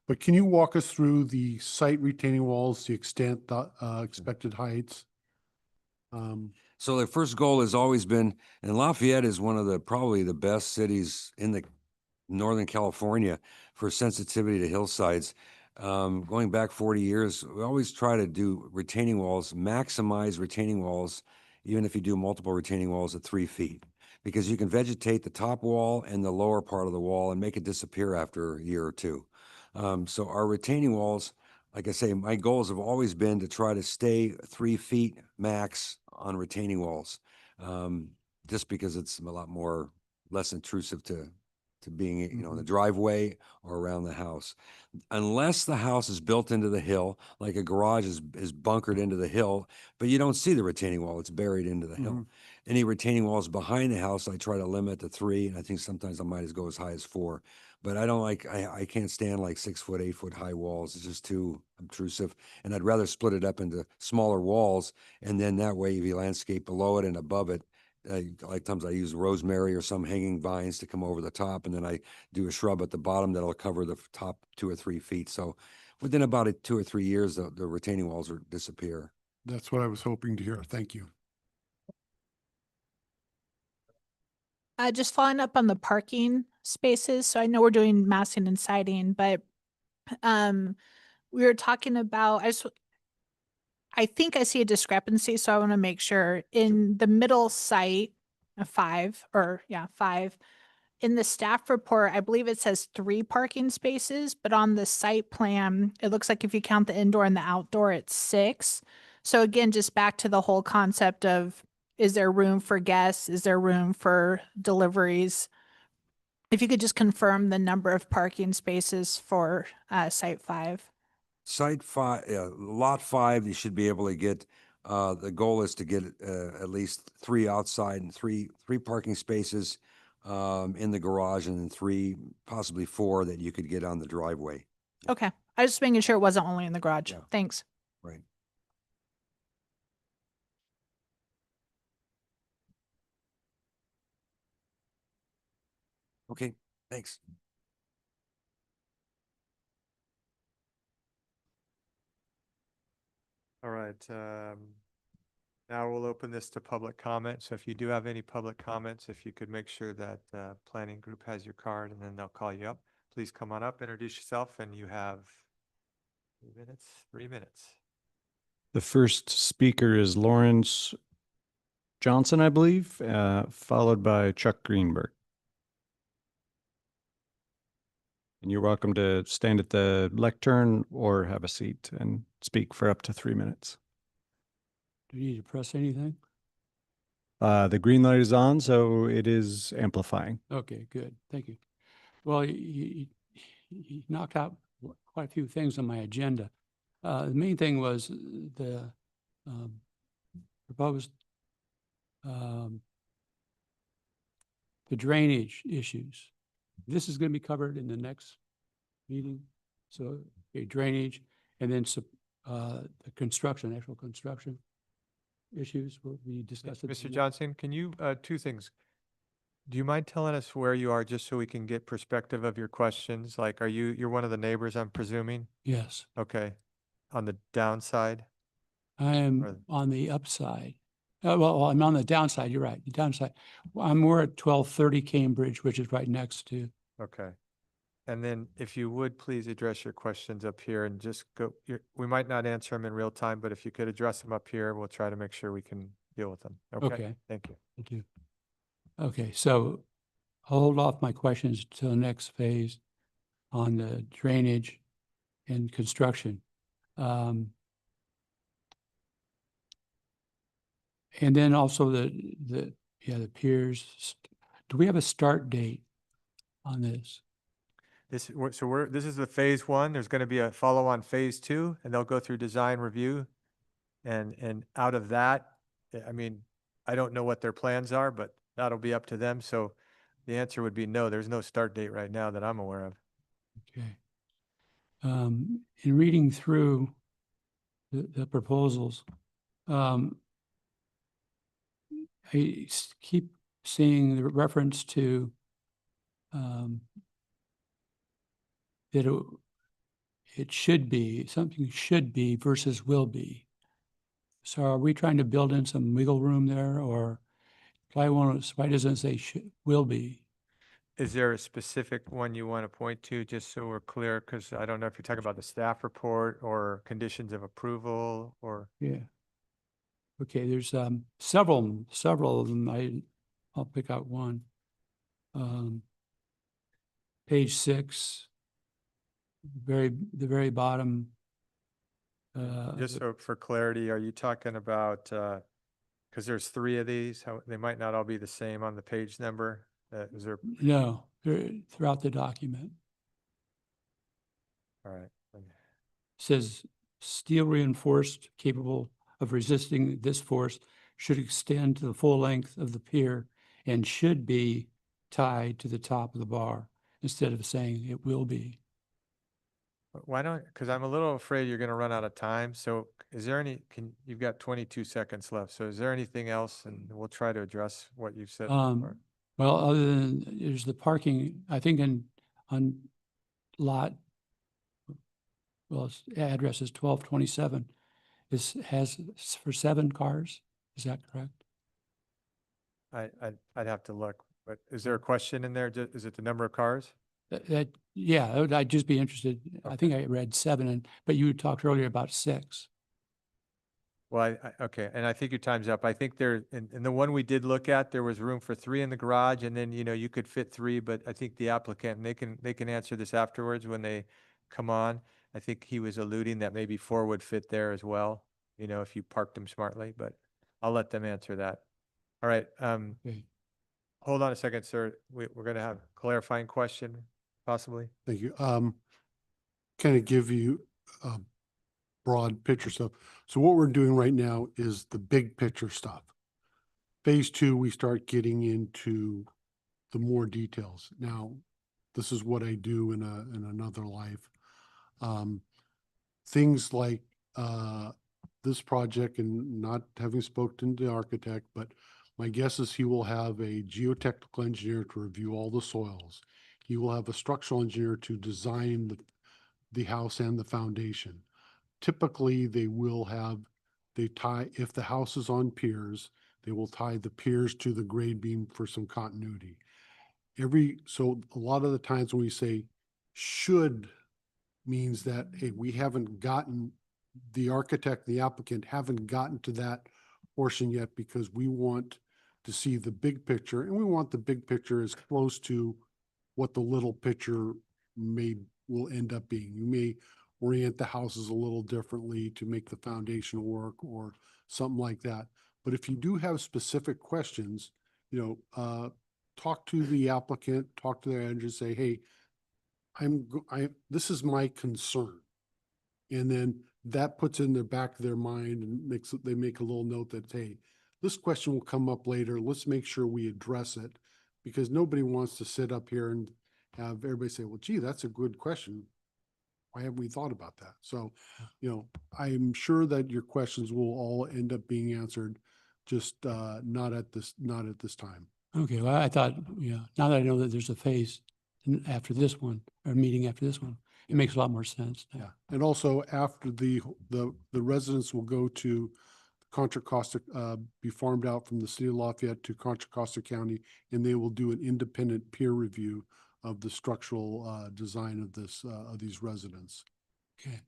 But can you walk us through the site retaining walls, the extent, the expected heights? So the first goal has always been, and Lafayette is one of the, probably the best cities in the Northern California for sensitivity to hillsides. Going back 40 years, we always try to do retaining walls, maximize retaining walls, even if you do multiple retaining walls at 3 feet, because you can vegetate the top wall and the lower part of the wall and make it disappear after a year or two. So our retaining walls, like I say, my goals have always been to try to stay 3 feet max on retaining walls, just because it's a lot more, less intrusive to being, you know, in the driveway or around the house. Unless the house is built into the hill, like a garage is bunkered into the hill, but you don't see the retaining wall, it's buried into the hill. Any retaining walls behind the house, I try to limit to 3, and I think sometimes I might go as high as 4. But I don't like, I can't stand like 6 foot, 8 foot high walls. It's just too obtrusive. And I'd rather split it up into smaller walls. And then that way you landscape below it and above it. Like times I use rosemary or some hanging vines to come over the top. And then I do a shrub at the bottom that'll cover the top 2 or 3 feet. So within about 2 or 3 years, the retaining walls will disappear. That's what I was hoping to hear. Thank you. Just following up on the parking spaces. So I know we're doing massing and siding, but we were talking about, I think I see a discrepancy, so I want to make sure in the middle site, 5, in the staff report, I believe it says 3 parking spaces, but on the site plan, it looks like if you count the indoor and the outdoor, it's 6. So again, just back to the whole concept of, is there room for guests? Is there room for deliveries? If you could just confirm the number of parking spaces for site 5. Site 5, lot 5, you should be able to get, the goal is to get at least 3 outside and three parking spaces in the garage, and then 3, possibly 4 that you could get on the driveway. Okay. I was just making sure it wasn't only in the garage. Yeah. Thanks. Right. Okay, thanks. All right. Now we'll open this to public comment. So if you do have any public comments, if you could make sure that planning group has your card and then they'll call you up. Please come on up, introduce yourself, and you have 3 minutes. The first speaker is Lawrence Johnson, I believe, followed by Chuck Greenberg. And you're welcome to stand at the lectern or have a seat and speak for up to 3 minutes. Do you need to press anything? The green light is on, so it is amplifying. Okay, good. Thank you. Well, you knocked out quite a few things on my agenda. The main thing was the proposed the drainage issues. This is going to be covered in the next meeting. So drainage, and then the construction, actual construction issues will be discussed. Mr. Johnson, can you, 2 things. Do you mind telling us where you are just so we can get perspective of your questions? Like, you're one of the neighbors, I'm presuming? Yes, Okay. On the downside? I am on the upside. Well, I'm on the downside. You're right. The downside. We're at 1230 Cambridge, which is right next to. Okay. And then if you would please address your questions up here and just go, we might not answer them in real time, but if you could address them up here, we'll try to make sure we can deal with them. Okay. Thank you. Thank you. Okay, so I'll hold off my questions till the next phase on the drainage and construction. And then also the piers. Do we have a start date on this? This is the phase 1. There's going to be a follow-on phase 2, and they'll go through design review. And out of that, I mean, I don't know what their plans are, but that'll be up to them. So the answer would be no, there's no start date right now that I'm aware of. Okay. In reading through the proposals, keep seeing the reference to that it should be, something should be versus will be. So are we trying to build in some wiggle room there, or why doesn't it say should, will be? Is there a specific one you want to point to, just so we're clear? Because I don't know if you're talking about the staff report or conditions of approval or. Yeah. Okay, there's several of them. I'll pick out one. Page 6, the very bottom. Just so for clarity, are you talking about, because there's 3 of these, how they might not all be the same on the page number? Is there, No, they're throughout the document. all right. Says steel reinforced, capable of resisting this force, should extend to the full length of the pier and should be tied to the top of the bar, instead of saying it will be. Why don't, because I'm a little afraid you're going to run out of time. So is there you've got 22 seconds left. So is there anything else? And we'll try to address what you've said. Well, other than there's the parking, I think on lot, well, its address is 1227. Has for 7 cars. Is that correct? I'd have to look, but is there a question in there? Is it the number of cars? Yeah, I'd just be interested. I think I read 7, but you talked earlier about 6. Well, okay, and I think your time's up. I think in the one we did look at, there was room for 3 in the garage, and then, you could fit 3, but I think the applicant, and they can answer this afterwards when they come on. I think he was alluding that maybe 4 would fit there as well, if you parked them smartly, but I'll let them answer that. All right, Okay. hold on a second, sir. We're gonna have a clarifying question, possibly. Thank you. Kind of give you a broad picture stuff. So what we're doing right now is the big picture stuff. Phase 2, we start getting into the more details. Now, this is what I do in another life. Things like this project, and not having spoken to the architect, but my guess is he will have a geotechnical engineer to review all the soils. He will have a structural engineer to design the house and the foundation. Typically, they tie, if the house is on piers, they will tie the piers to the grade beam for some continuity. So a lot of the times when we say should, means that, hey, the architect, the applicant haven't gotten to that portion yet, because we want to see the big picture, and we want the big picture as close to what the little picture will end up being. You may orient the houses a little differently to make the foundation work or something like that. But if you do have specific questions, talk to the applicant, talk to their engineer, say, hey, this is my concern. And then that puts in the back of their mind and they make a little note that, hey, this question will come up later. Let's make sure we address it, because nobody wants to sit up here and have everybody say, well, gee, that's a good question. Why haven't we thought about that? So, I'm sure that your questions will all end up being answered, just not at this time. Okay, well, I thought, now that I know that there's a phase after this one, or meeting after this one, it makes a lot more sense. Yeah, and also after the residents will go to Contra Costa, be farmed out from the city of Lafayette to Contra Costa County, and they will do an independent peer review of the structural design of these residents. Okay.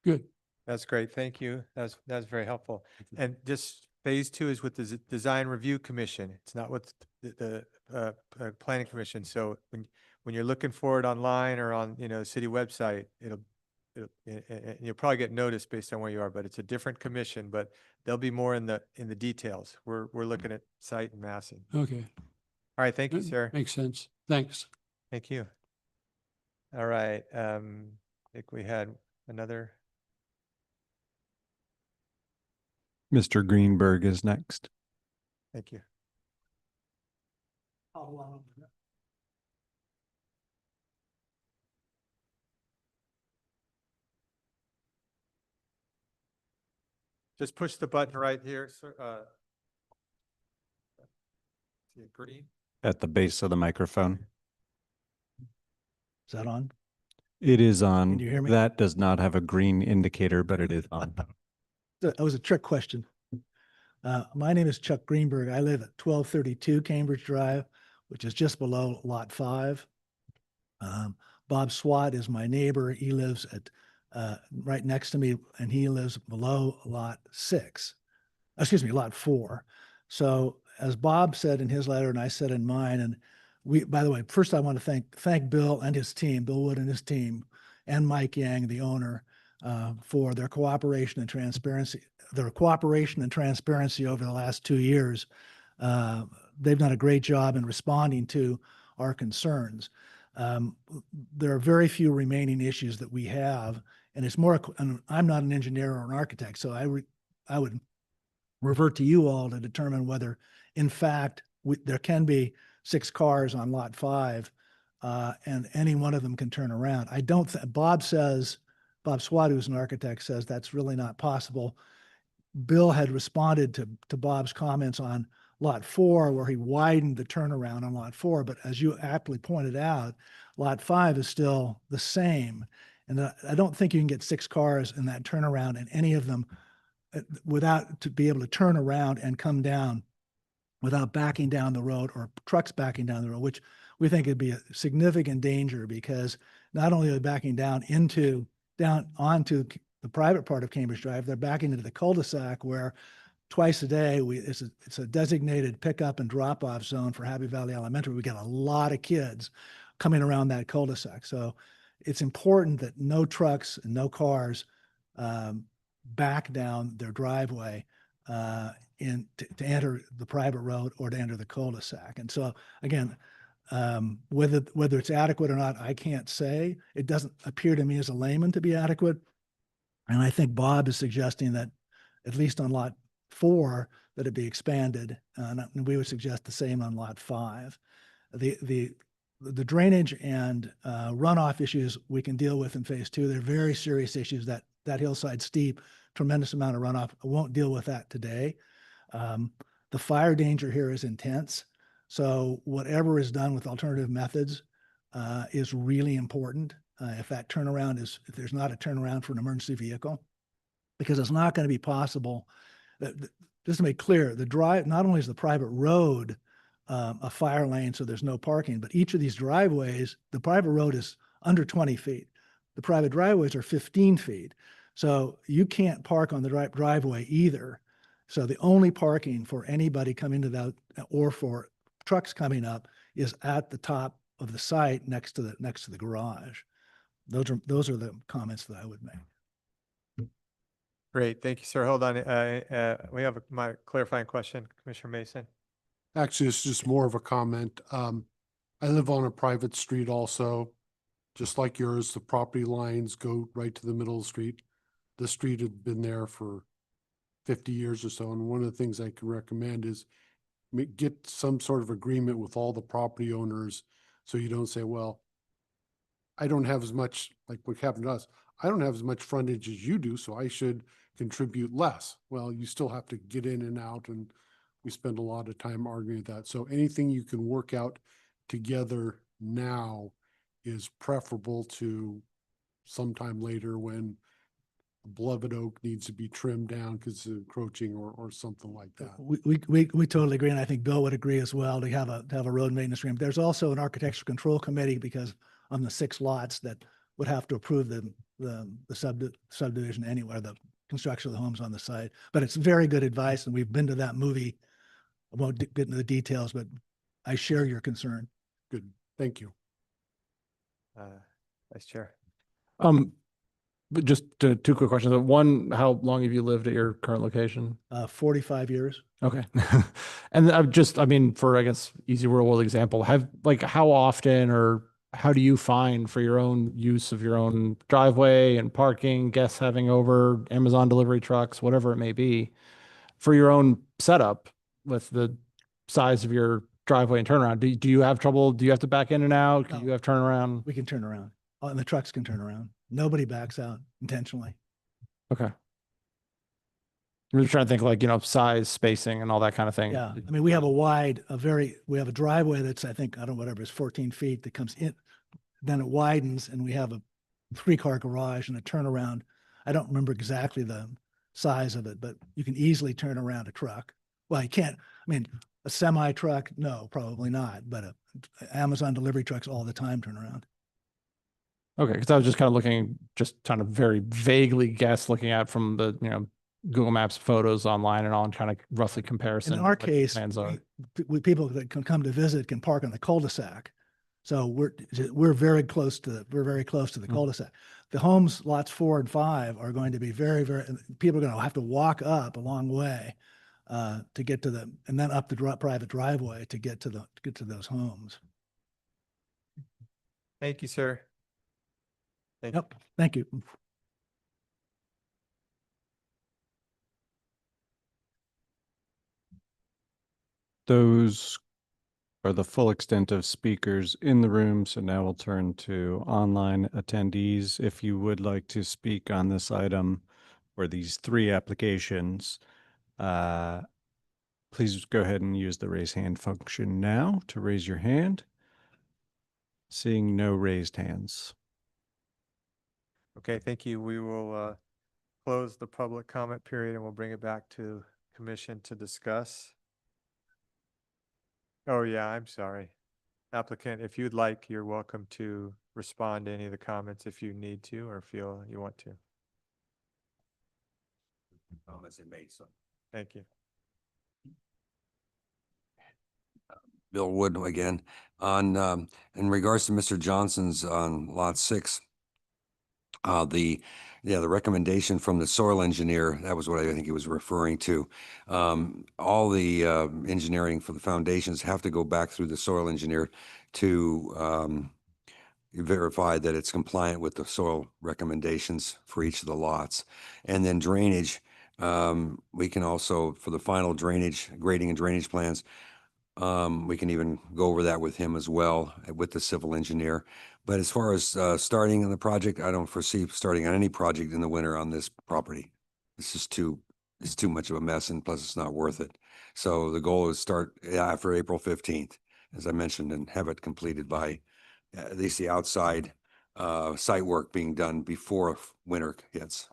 Good. That's great. Thank you. That's very helpful. And just phase 2 is with the Design Review Commission. It's not with the Planning Commission. So when you're looking for it online or on, the city website, you'll probably get noticed based on where you are, but it's a different commission, but they'll be more in the details. We're looking at site and massing. Okay. All right. Thank you, sir. Makes sense. Thanks. Thank you. All right. I think we had another. Mr. Greenberg is next. Thank you. Just push the button right here, sir. See it green? At the base of the microphone. Is that on? It is on. you hear me? That does not have a green indicator, but it is on. That was a trick question. My name is Chuck Greenberg. I live at 1232 Cambridge Drive, which is just below Lot 5. Bob Swat is my neighbor. He lives at right next to me, and he lives below Lot 6. Excuse me, Lot 4. So as Bob said in his letter, and I said in mine, and we, by the way, first I want to thank Bill and his team, Bill Wood and his team, and Mike Yang, the owner, for their cooperation and transparency. Their cooperation and transparency over the last 2 years. They've done a great job in responding to our concerns. There are very few remaining issues that we have, and it's more. And I'm not an engineer or an architect, so I would revert to you all to determine whether, in fact, there can be 6 cars on Lot 5, and any one of them can turn around. I don't. Bob Swat, who's an architect, says that's really not possible. Bill had responded to Bob's comments on Lot 4, where he widened the turnaround on Lot 4. But as you aptly pointed out, Lot 5 is still the same. And I don't think you can get 6 cars in that turnaround, and any of them to be able to turn around and come down without backing down the road, or trucks backing down the road, which we think would be a significant danger, because not only are they backing down onto the private part of Cambridge Drive, they're backing into the cul-de-sac, where twice a day it's a designated pickup and drop-off zone for Happy Valley Elementary. We got a lot of kids coming around that cul-de-sac. So it's important that no trucks and no cars back down their driveway to enter the private road or to enter the cul-de-sac. And so again, whether it's adequate or not, I can't say. It doesn't appear to me as a layman to be adequate. And I think Bob is suggesting that, at least on Lot 4, that it be expanded. And we would suggest the same on Lot 5. The drainage and runoff issues we can deal with in phase 2. They're very serious issues. That hillside steep, tremendous amount of runoff. I won't deal with that today. The fire danger here is intense. So whatever is done with alternative methods is really important. If there's not a turnaround for an emergency vehicle, because it's not going to be possible. Just to make clear, the drive, not only is the private road a fire lane, so there's no parking, but each of these driveways, the private road is under 20 feet. The private driveways are 15 feet. So you can't park on the driveway either. So the only parking for anybody coming to that, or for trucks coming up, is at the top of the site next to the garage. Those are the comments that I would make. Great, thank you, sir. Hold on. We have my clarifying question, Commissioner Mason. Actually, it's just more of a comment. I live on a private street also, just like yours. The property lines go right to the middle of the street. The street had been there for 50 years or so. And one of the things I can recommend is get some sort of agreement with all the property owners, so you don't say, well, I don't have as much, like what happened to us. I don't have as much frontage as you do, so I should contribute less. Well, you still have to get in and out, and we spend a lot of time arguing that. So anything you can work out together now is preferable to sometime later, when beloved oak needs to be trimmed down because it's encroaching or something like that. We totally agree, and I think Bill would agree as well, to have a road maintenance agreement. There's also an architectural control committee, because on the 6 lots that would have to approve the subdivision anywhere, the construction of the homes on the site. But it's very good advice, and we've been to that movie. I won't get into the details, but I share your concern. Good, thank you. Vice Chair. But just 2 quick questions. One, how long have you lived at your current location? 45 years. Okay. And I mean, for, I guess, easy real world example, how often, or how do you find, for your own use of your own driveway and parking, guests having over, Amazon delivery trucks, whatever it may be, for your own setup with the size of your driveway and turnaround, do you have trouble? Do you have to back in and out? Do No. you have turnaround? We can turn around. And the trucks can turn around. Nobody backs out intentionally. Okay. I'm just trying to think like, size, spacing and all that kind of thing. Yeah, I mean, we have we have a driveway that's, I think, I don't know, whatever, it's 14 feet that comes in, then it widens and we have a 3-car garage and a turnaround. I don't remember exactly the size of it, but you can easily turn around a truck. Well, you can't, I mean, a semi truck, no, probably not, but Amazon delivery trucks all the time turn around. Okay. Cause I was just kind of looking, just trying to very vaguely guess, looking at from the, Google Maps photos online and all, and kind of roughly comparison. In our what the case, plans are. people that can come to visit can park on the cul-de-sac. So we're very close to the cul-de-sac. The homes, lots 4 and 5 are going to be very, very, people are going to have to walk up a long way to get to them, and then up the private driveway to get to those homes. Thank you, sir. Thank you. Yep, thank you. Those are the full extent of speakers in the room. So now we'll turn to online attendees. If you would like to speak on this item or these 3 applications, please go ahead and use the raise hand function now to raise your hand. Seeing no raised hands. Okay, thank you. We will close the public comment period and we'll bring it back to commission to discuss. Oh, yeah, I'm sorry. Applicant, if you'd like, you're welcome to respond to any of the comments if you need to or feel you want to. Comments they made, so. Thank you. Bill Wood again, on, in regards to Mr. Johnson's on lot 6. The recommendation from the soil engineer, that was what I think he was referring to. All the engineering for the foundations have to go back through the soil engineer to verify that it's compliant with the soil recommendations for each of the lots. And then drainage, we can also, for the final drainage, grading and drainage plans, we can even go over that with him as well, with the civil engineer. But as far as starting on the project, I don't foresee starting on any project in the winter on this property. It's just it's too much of a mess, and plus it's not worth it. So the goal is start after April 15th, as I mentioned, and have it completed by at least the outside site work being done before winter hits.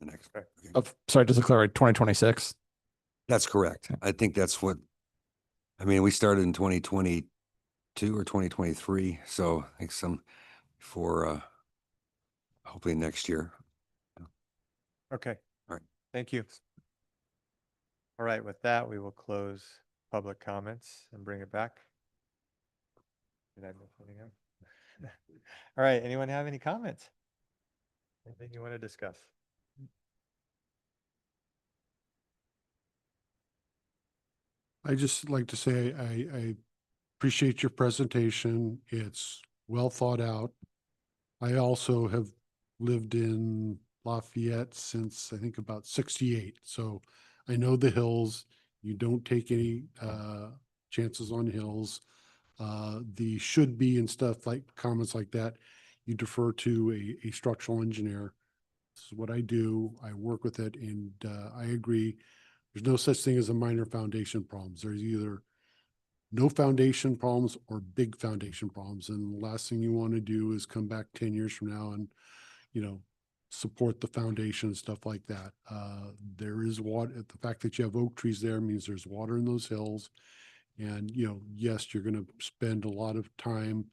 The next. Sorry, just to clarify, 2026. That's correct. I think that's what, I mean, we started in 2022 or 2023, so I think some for hopefully next year. Okay. All right. Thank you. All right, with that, we will close public comments and bring it back. Did I miss anything else? All right, anyone have any comments? Anything you want to discuss? I just like to say I appreciate your presentation. It's well thought out. I also have lived in Lafayette since I think about 68. So I know the hills. You don't take any chances on hills. The should be and stuff like comments like that, you defer to a structural engineer. This is what I do. I work with it, and I agree. There's no such thing as a minor foundation problems. There's either no foundation problems or big foundation problems. And the last thing you want to do is come back 10 years from now and, support the foundation and stuff like that. There is water. The fact that you have oak trees there means there's water in those hills. And, yes, you're going to spend a lot of time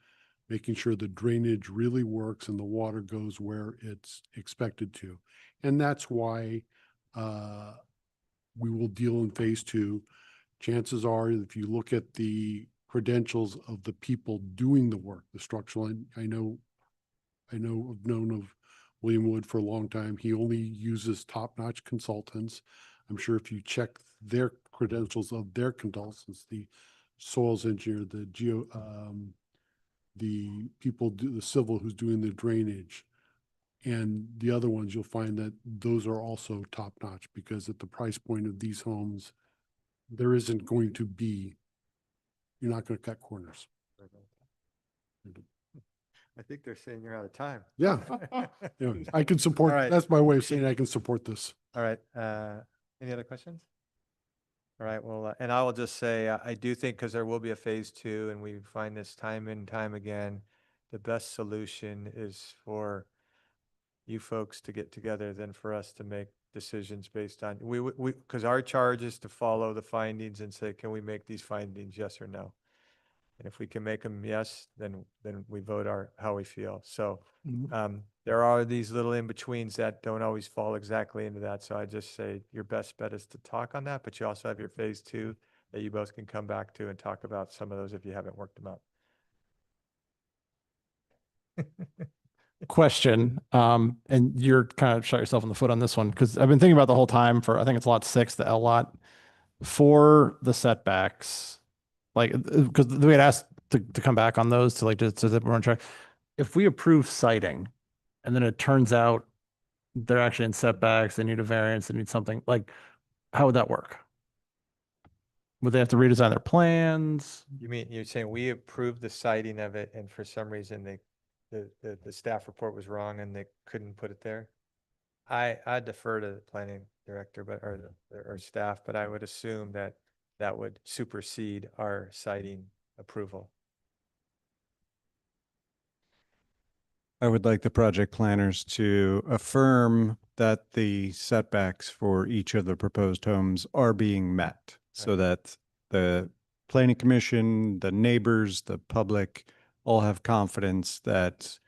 making sure the drainage really works and the water goes where it's expected to. And that's why we will deal in phase 2. Chances are, if you look at the credentials of the people doing the work, the structural, I've known of William Wood for a long time. He only uses top-notch consultants. I'm sure if you check their credentials of their consultants, the soils engineer, the people do the civil who's doing the drainage, And the other ones, you'll find that those are also top notch because at the price point of these homes, there isn't going to be, you're not going to cut corners. I think they're saying you're out of time. Yeah. Yeah, I can support, All right. that's my way of saying I can support this. All right, any other questions? All right, well, and I will just say, I do think, because there will be a phase two, and we find this time and time again, the best solution is for you folks to get together than for us to make decisions based on, because our charge is to follow the findings and say, can we make these findings, yes or no? And if we can make them yes, then we vote how we feel. So there are these little in-betweens that don't always fall exactly into that. So I just say your best bet is to talk on that, but you also have your phase two that you both can come back to and talk about some of those if you haven't worked them out. Question, and you're kind of shot yourself in the foot on this one, because I've been thinking about the whole time for, I think it's lot 6, the L lot, for the setbacks, like, because we had asked to come back on those to that we're on track. If we approve citing and then it turns out they're actually in setbacks, they need a variance, they need something, like, how would that work? Would they have to redesign their plans? You mean, you're saying we approved the citing of it and for some reason the staff report was wrong and they couldn't put it there? I defer to the planning director, or staff, but I would assume that would supersede our citing approval. I would like the project planners to affirm that the setbacks for each of the proposed homes are being met so that the planning commission, the neighbors, the public all have confidence that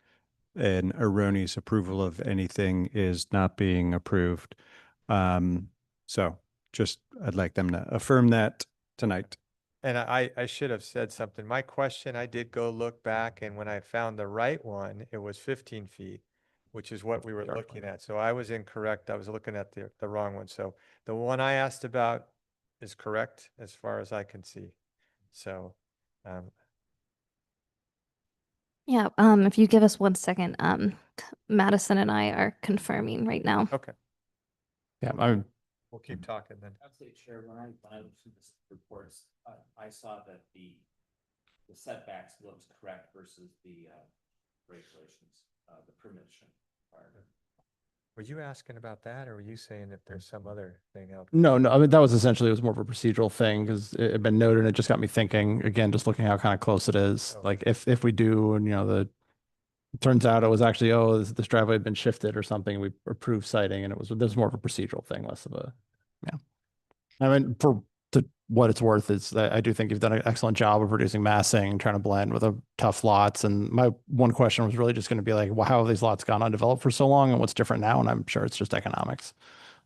an erroneous approval of anything is not being approved. So just, I'd like them to affirm that tonight. And I should have said something. My question, I did go look back, and when I found the right one, it was 15 feet, which is what we were looking at. So I was incorrect. I was looking at the wrong one. So the one I asked about is correct as far as I can see. So, Yeah, if you give us 1 second, Madison and I are confirming right now. okay, Yeah, we'll keep talking then. Absolutely, Chair. When I looked through the reports, I saw that the setbacks looked correct versus the regulations, the permission requirement. Were you asking about that, or were you saying if there's some other thing out? No, I mean, that was essentially, it was more of a procedural thing because it had been noted and it just got me thinking, again, just looking how kind of close it is. Oh. Like if we do, and it turns out it was actually, this driveway had been shifted or something, we approved citing, and this was more of a procedural thing, less of a, yeah. I mean, to what it's worth is that I do think you've done an excellent job of reducing massing, trying to blend with tough lots. And my one question was really just going to be like, well, how have these lots gone undeveloped for so long and what's different now? And I'm sure it's just economics.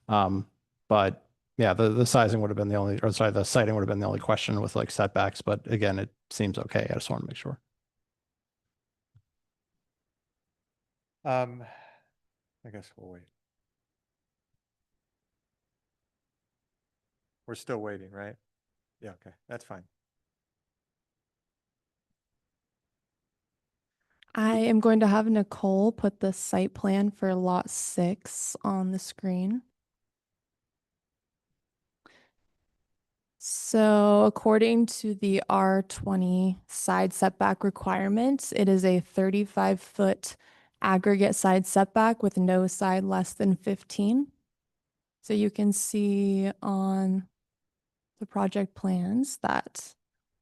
But yeah, the sizing would have been the siting would have been the only question with like setbacks. But again, it seems okay. I just want to make sure. I guess we'll wait. We're still waiting, right? Yeah, okay, that's fine. I am going to have Nicole put the site plan for lot 6 on the screen. So according to the R20 side setback requirements, it is a 35-foot aggregate side setback with no side less than 15. So you can see on the project plans that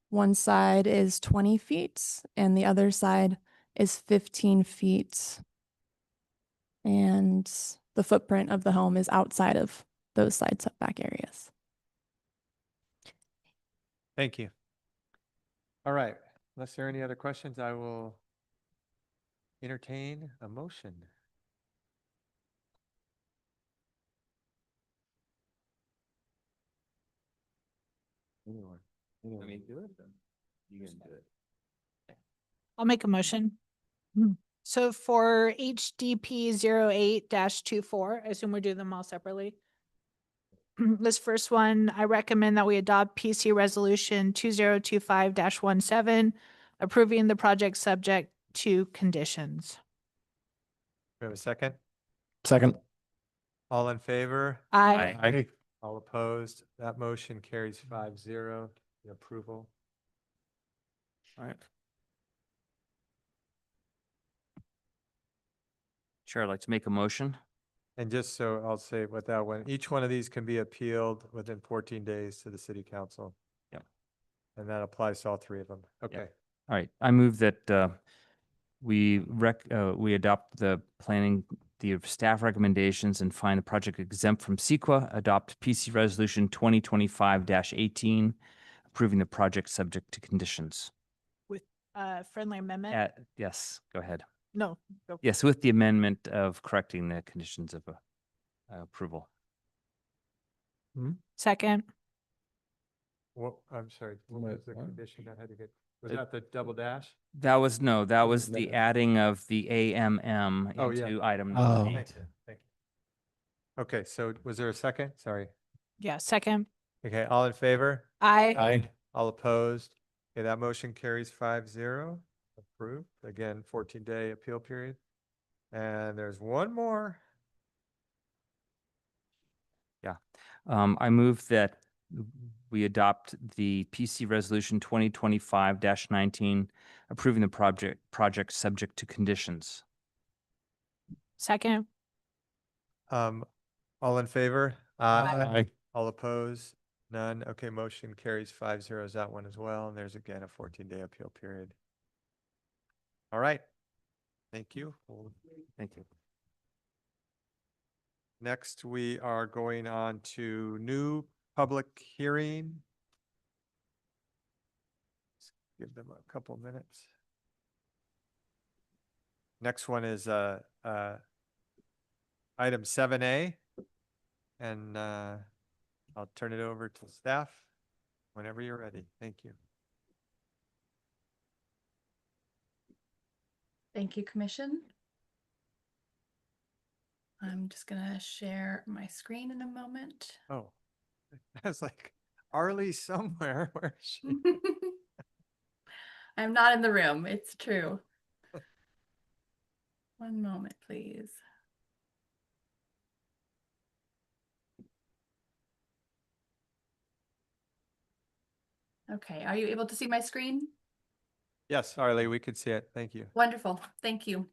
one side is 20 feet and the other side is 15 feet. And the footprint of the home is outside of those side setback areas. Thank you. All right, unless there are any other questions, I will entertain a motion. Anyone do it? You can do it. I'll make a motion. So for HDP 08-24, I assume we're doing them all separately. This first one, I recommend that we adopt PC Resolution 2025-17, approving the project subject to conditions. We have a second? Second. All in favor? Aye. Aye. All opposed? That motion carries 5-0, the approval. All right. Chair, I'd like to make a motion. And just so I'll say what that one, each one of these can be appealed within 14 days to the city council. Yep. And that applies to all three of them. Okay. All right, I move that we adopt the staff recommendations and find the project exempt from CEQA, adopt PC Resolution 2025-18, approving the project subject to conditions. With friendly amendment? Yes, go ahead. No. Go. Yes, with the amendment of correcting the conditions of approval. Second. What, I'm sorry, what was the condition I had to get? Was It- that the double dash? That was that was the amendment. adding of the AMM Oh, yeah. into item Oh. number 8. Thank you. Thank you. Okay, so was there a second? Sorry. Yeah, second. Okay, all in favor? Aye. Aye. All opposed? Okay, that motion carries 5-0. Approved. Again, 14-day appeal period. And there's one more. I move that we adopt the PC Resolution 2025-19, approving the project subject to conditions. Second. All in favor? Aye. All opposed? None. Okay, motion carries 5-0 is that one as well. And there's again a 14-day appeal period. All right. Thank you. Thank you. Next, we are going on to new public hearing. Let's give them a couple minutes. Next one is item 7A. And I'll turn it over to staff whenever you're ready. Thank you. Thank you, Commission. I'm just gonna share my screen in a moment. Oh, I was like, Arlie somewhere. Where is she? I'm not in the room, it's true. One moment, please. Okay, are you able to see my screen? Yes, Arlie, we could see it. Thank you. Wonderful, thank you.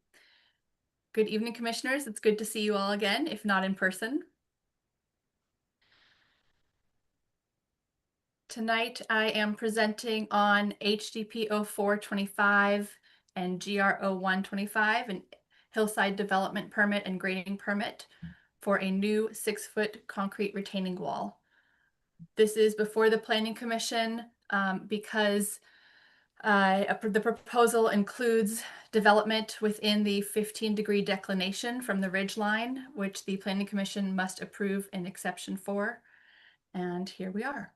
Good evening, Commissioners. It's good to see you all again, if not in person. Tonight, I am presenting on HDP 0425 and GR 0125, an hillside development permit and grading permit for a new 6-foot concrete retaining wall. This is before the Planning Commission because the proposal includes development within the 15-degree declination from the ridge line, which the Planning Commission must approve an exception for. And here we are.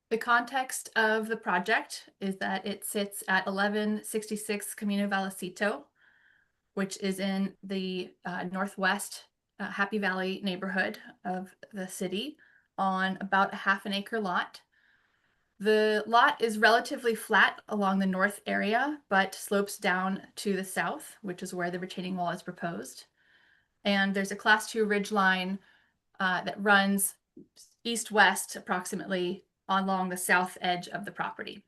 The context of the project is that it sits at 1166 Camino Vallecito, which is in the northwest Happy Valley neighborhood of the city on about a half-an-acre lot. The lot is relatively flat along the north area, but slopes down to the south, which is where the retaining wall is proposed. And there's a Class 2 ridge line that runs east-west approximately along the south edge of the property.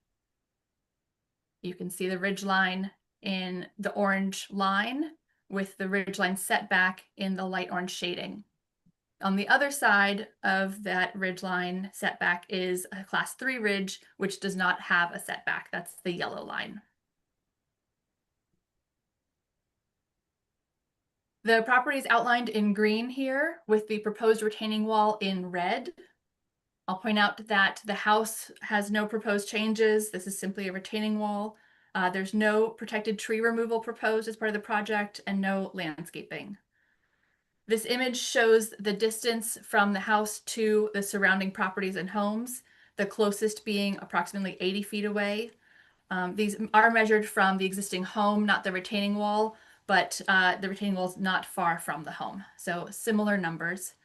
You can see the ridge line in the orange line with the ridge line setback in the light orange shading. On the other side of that ridge line setback is a Class 3 ridge, which does not have a setback. That's the yellow line. The property is outlined in green here with the proposed retaining wall in red. I'll point out that the house has no proposed changes. This is simply a retaining wall. There's no protected tree removal proposed as part of the project and no landscaping. This image shows the distance from the house to the surrounding properties and homes, the closest being approximately 80 feet away. These are measured from the existing home, not the retaining wall, but the retaining wall is not far from the home. So similar numbers.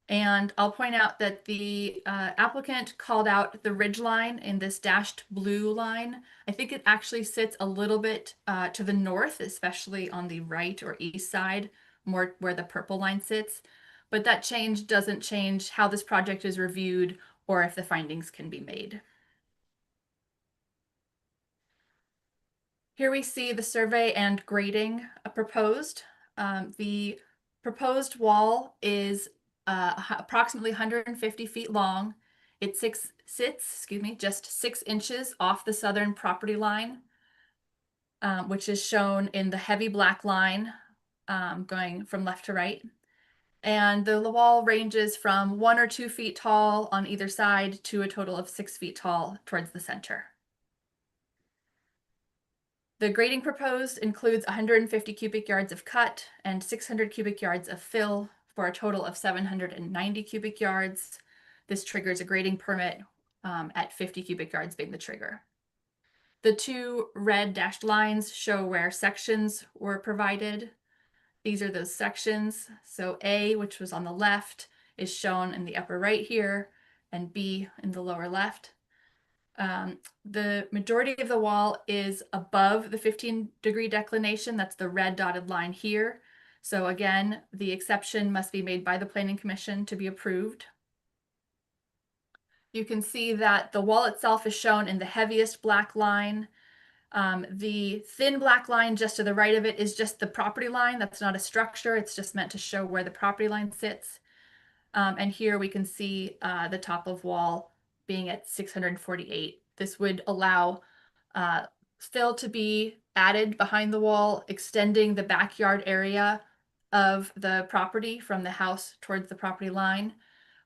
And I'll point out that the applicant called out the ridge line in this dashed blue line. I think it actually sits a little bit to the north, especially on the right or east side, more where the purple line sits. But that change doesn't change how this project is reviewed or if the findings can be made. Here we see the survey and grading proposed. The proposed wall is approximately 150 feet long. It sits, just 6 inches off the southern property line, which is shown in the heavy black line going from left to right. And the wall ranges from 1 or 2 feet tall on either side to a total of 6 feet tall towards the center. The grading proposed includes 150 cubic yards of cut and 600 cubic yards of fill for a total of 790 cubic yards. This triggers a grading permit at 50 cubic yards being the trigger. The 2 red dashed lines show where sections were provided. These are those sections. So A, which was on the left, is shown in the upper right here, and B in the lower left. The majority of the wall is above the 15-degree declination. That's the red dotted line here. So again, the exception must be made by the Planning Commission to be approved. You can see that the wall itself is shown in the heaviest black line. The thin black line just to the right of it is just the property line. That's not a structure. It's just meant to show where the property line sits. And here we can see the top of wall being at 648. This would allow fill to be added behind the wall, extending the backyard area of the property from the house towards the property line.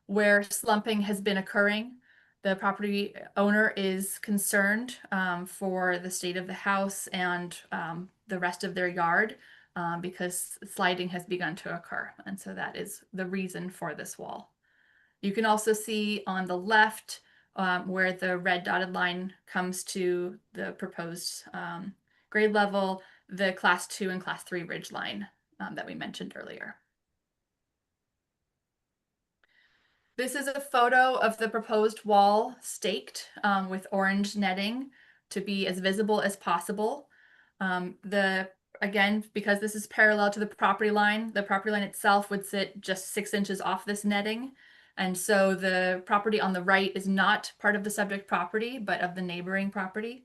Where slumping has been occurring, the property owner is concerned for the state of the house and the rest of their yard because sliding has begun to occur. And so that is the reason for this wall. You can also see on the left where the red dotted line comes to the proposed grade level, the class 2 and class 3 ridge line that we mentioned earlier. This is a photo of the proposed wall staked with orange netting to be as visible as possible. Again, because this is parallel to the property line itself would sit just 6 inches off this netting. And so the property on the right is not part of the subject property, but of the neighboring property.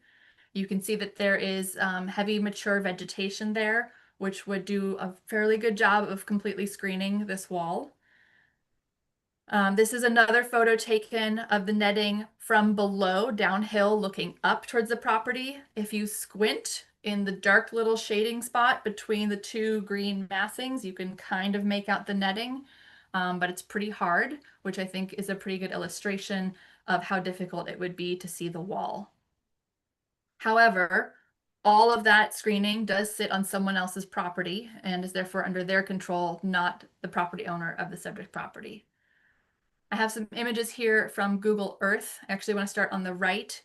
You can see that there is heavy mature vegetation there, which would do a fairly good job of completely screening this wall. This is another photo taken of the netting from below, downhill, looking up towards the property. If you squint in the dark little shading spot between the 2 green massings, you can kind of make out the netting, but it's pretty hard, which I think is a pretty good illustration of how difficult it would be to see the wall. However, all of that screening does sit on someone else's property and is therefore under their control, not the property owner of the subject property. I have some images here from Google Earth. I actually want to start on the right.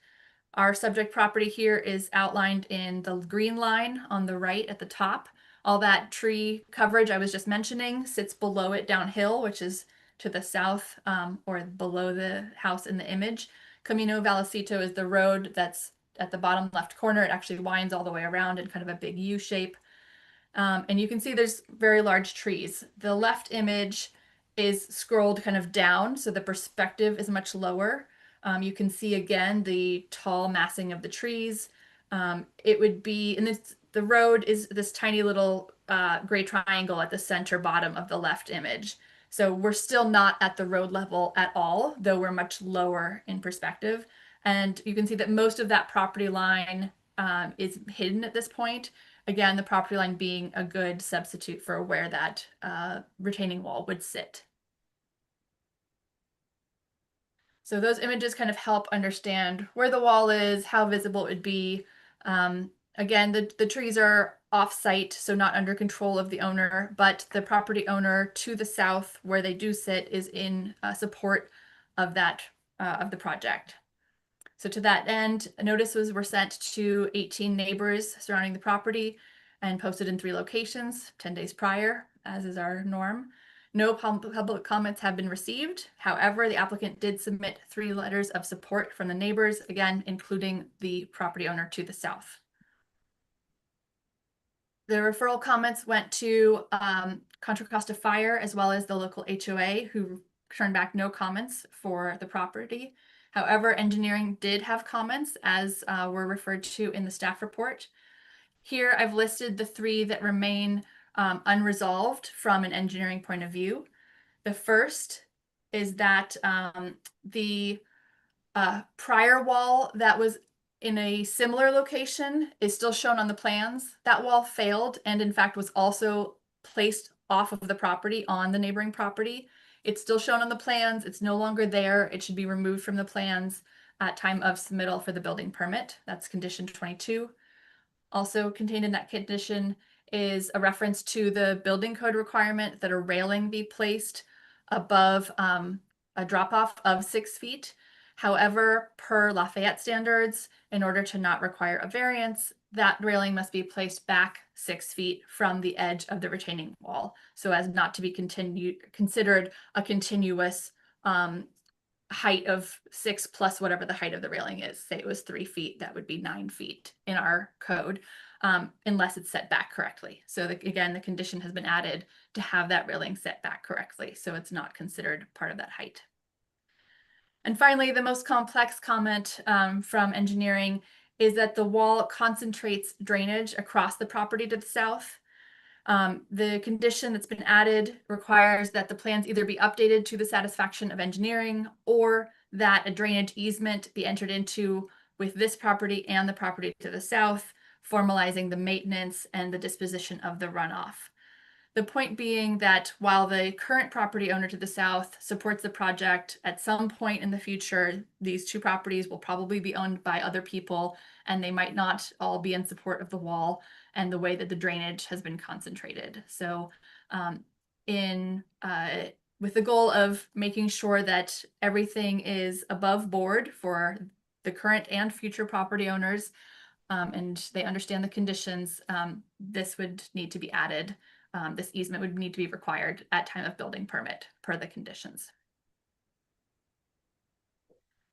Our subject property here is outlined in the green line on the right at the top. All that tree coverage I was just mentioning sits below it downhill, which is to the south or below the house in the image. Camino Vallecito is the road that's at the bottom left corner. It actually winds all the way around in kind of a big U shape. And you can see there's very large trees. The left image is scrolled kind of down, so the perspective is much lower. You can see again the tall massing of the trees. It would be, and the road is this tiny little gray triangle at the center bottom of the left image. So we're still not at the road level at all, though we're much lower in perspective. And you can see that most of that property line is hidden at this point. Again, the property line being a good substitute for where that retaining wall would sit. So those images kind of help understand where the wall is, how visible it would be. Again, the trees are off-site, so not under control of the owner, but the property owner to the south where they do sit is in support of that of the project. So to that end, notices were sent to 18 neighbors surrounding the property and posted in 3 locations 10 days prior, as is our norm. No public comments have been received. However, the applicant did submit 3 letters of support from the neighbors, again, including the property owner to the south. The referral comments went to Contra Costa Fire as well as the local HOA, who turned back no comments for the property. However, engineering did have comments, as were referred to in the staff report. Here I've listed the 3 that remain unresolved from an engineering point of view. The first is that the prior wall that was in a similar location is still shown on the plans. That wall failed and in fact was also placed off of the property on the neighboring property. It's still shown on the plans. It's no longer there. It should be removed from the plans at time of submittal for the building permit. That's condition 22. Also contained in that condition is a reference to the building code requirement that a railing be placed above a drop-off of 6 feet. However, per Lafayette standards, in order to not require a variance, that railing must be placed back 6 feet from the edge of the retaining wall, so as not to be considered a continuous height of 6 plus whatever the height of the railing is. Say it was 3 feet, that would be 9 feet in our code, unless it's set back correctly. So again, the condition has been added to have that railing set back correctly, so it's not considered part of that height. And finally, the most complex comment from engineering is that the wall concentrates drainage across the property to the south. The condition that's been added requires that the plans either be updated to the satisfaction of engineering or that a drainage easement be entered into with this property and the property to the south, formalizing the maintenance and the disposition of the runoff. The point being that while the current property owner to the south supports the project, at some point in the future, these 2 properties will probably be owned by other people, and they might not all be in support of the wall and the way that the drainage has been concentrated. So with the goal of making sure that everything is above board for the current and future property owners, and they understand the conditions, this would need to be added. This easement would need to be required at time of building permit per the conditions.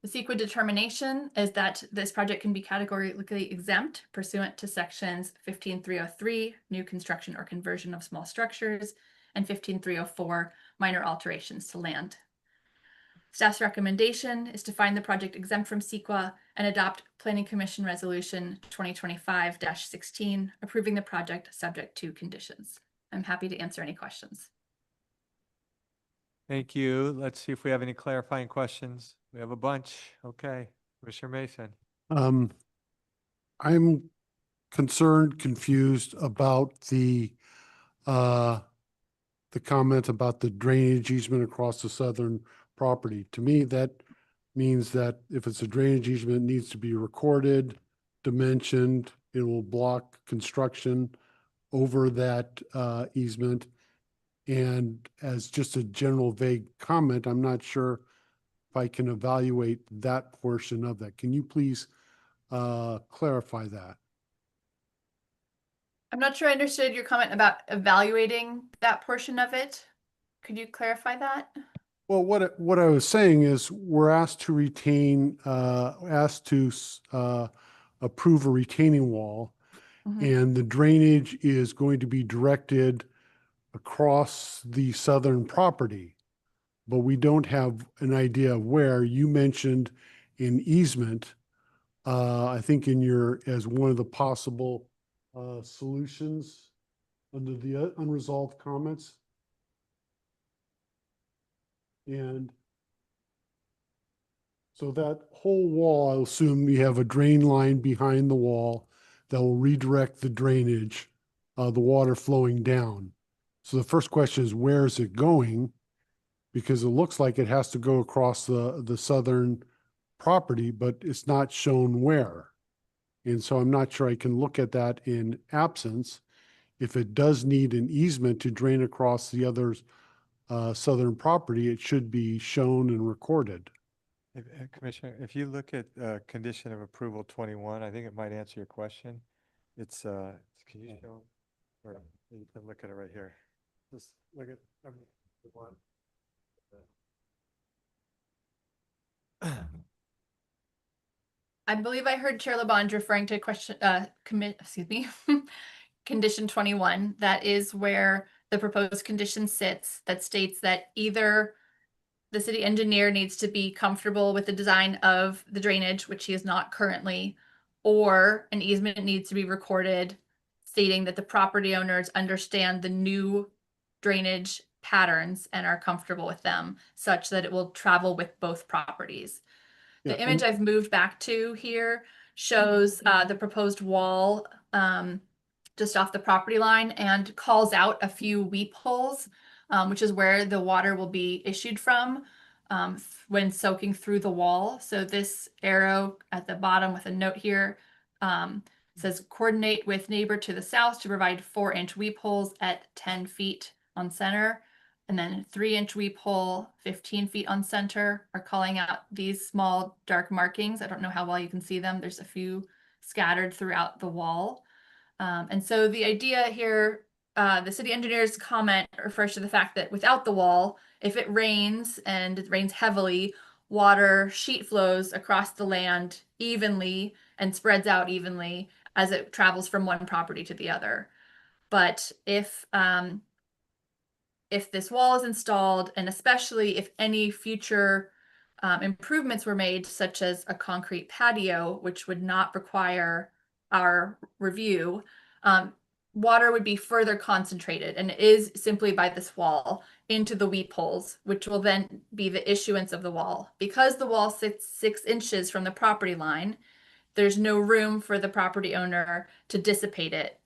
The CEQA determination is that this project can be categorically exempt pursuant to sections 15303, new construction or conversion of small structures, and 15304, minor alterations to land. Staff's recommendation is to find the project exempt from CEQA and adopt Planning Commission Resolution 2025-16, approving the project subject to conditions. I'm happy to answer any questions. Thank you. Let's see if we have any clarifying questions. We have a bunch. Okay, Commissioner Mason. I'm concerned, confused about the comment about the drainage easement across the southern property. To me, that means that if it's a drainage easement, it needs to be recorded, dimensioned, it will block construction over that easement. And as just a general vague comment, I'm not sure if I can evaluate that portion of that. Can you please clarify that? I'm not sure I understood your comment about evaluating that portion of it. Could you clarify that? Well, what I was saying is we're asked to retain, approve a retaining wall, and the drainage is going to be directed across the southern property, but we don't have an idea of where. You mentioned an easement, I think as one of the possible solutions under the unresolved comments. And so that whole wall, I'll assume you have a drain line behind the wall that will redirect the drainage, the water flowing down. So the first question is, where is it going? Because it looks like it has to go across the southern property, but it's not shown where. And so I'm not sure I can look at that in absence. If it does need an easement to drain across the other southern property, it should be shown and recorded. Commissioner, if you look at condition of approval 21, I think it might answer your question. It's, can you show, or you can look at it right here. Just look at, I believe I heard Chair Labange referring to excuse me, condition 21. That is where the proposed condition sits, that states that either the city engineer needs to be comfortable with the design of the drainage, which he is not currently, or an easement needs to be recorded stating that the property owners understand the new drainage patterns and are comfortable with them, such that it will travel with both properties. Yeah, The image I've moved back to here shows the proposed wall just off the property line and calls out a few weep holes, which is where the water will be issued from when soaking through the wall. So this arrow at the bottom with a note here says coordinate with neighbor to the south to provide 4-inch weep holes at 10 feet on center. And then 3-inch weep hole, 15 feet on center, are calling out these small dark markings. I don't know how well you can see them. There's a few scattered throughout the wall. And so the idea here, the city engineer's comment refers to the fact that without the wall, if it rains and it rains heavily, water sheet flows across the land evenly and spreads out evenly as it travels from one property to the other. But if this wall is installed, and especially if any future improvements were made, such as a concrete patio, which would not require our review, water would be further concentrated, and it is simply by this wall into the weep holes, which will then be the issuance of the wall. Because the wall sits 6 inches from the property line, there's no room for the property owner to dissipate it,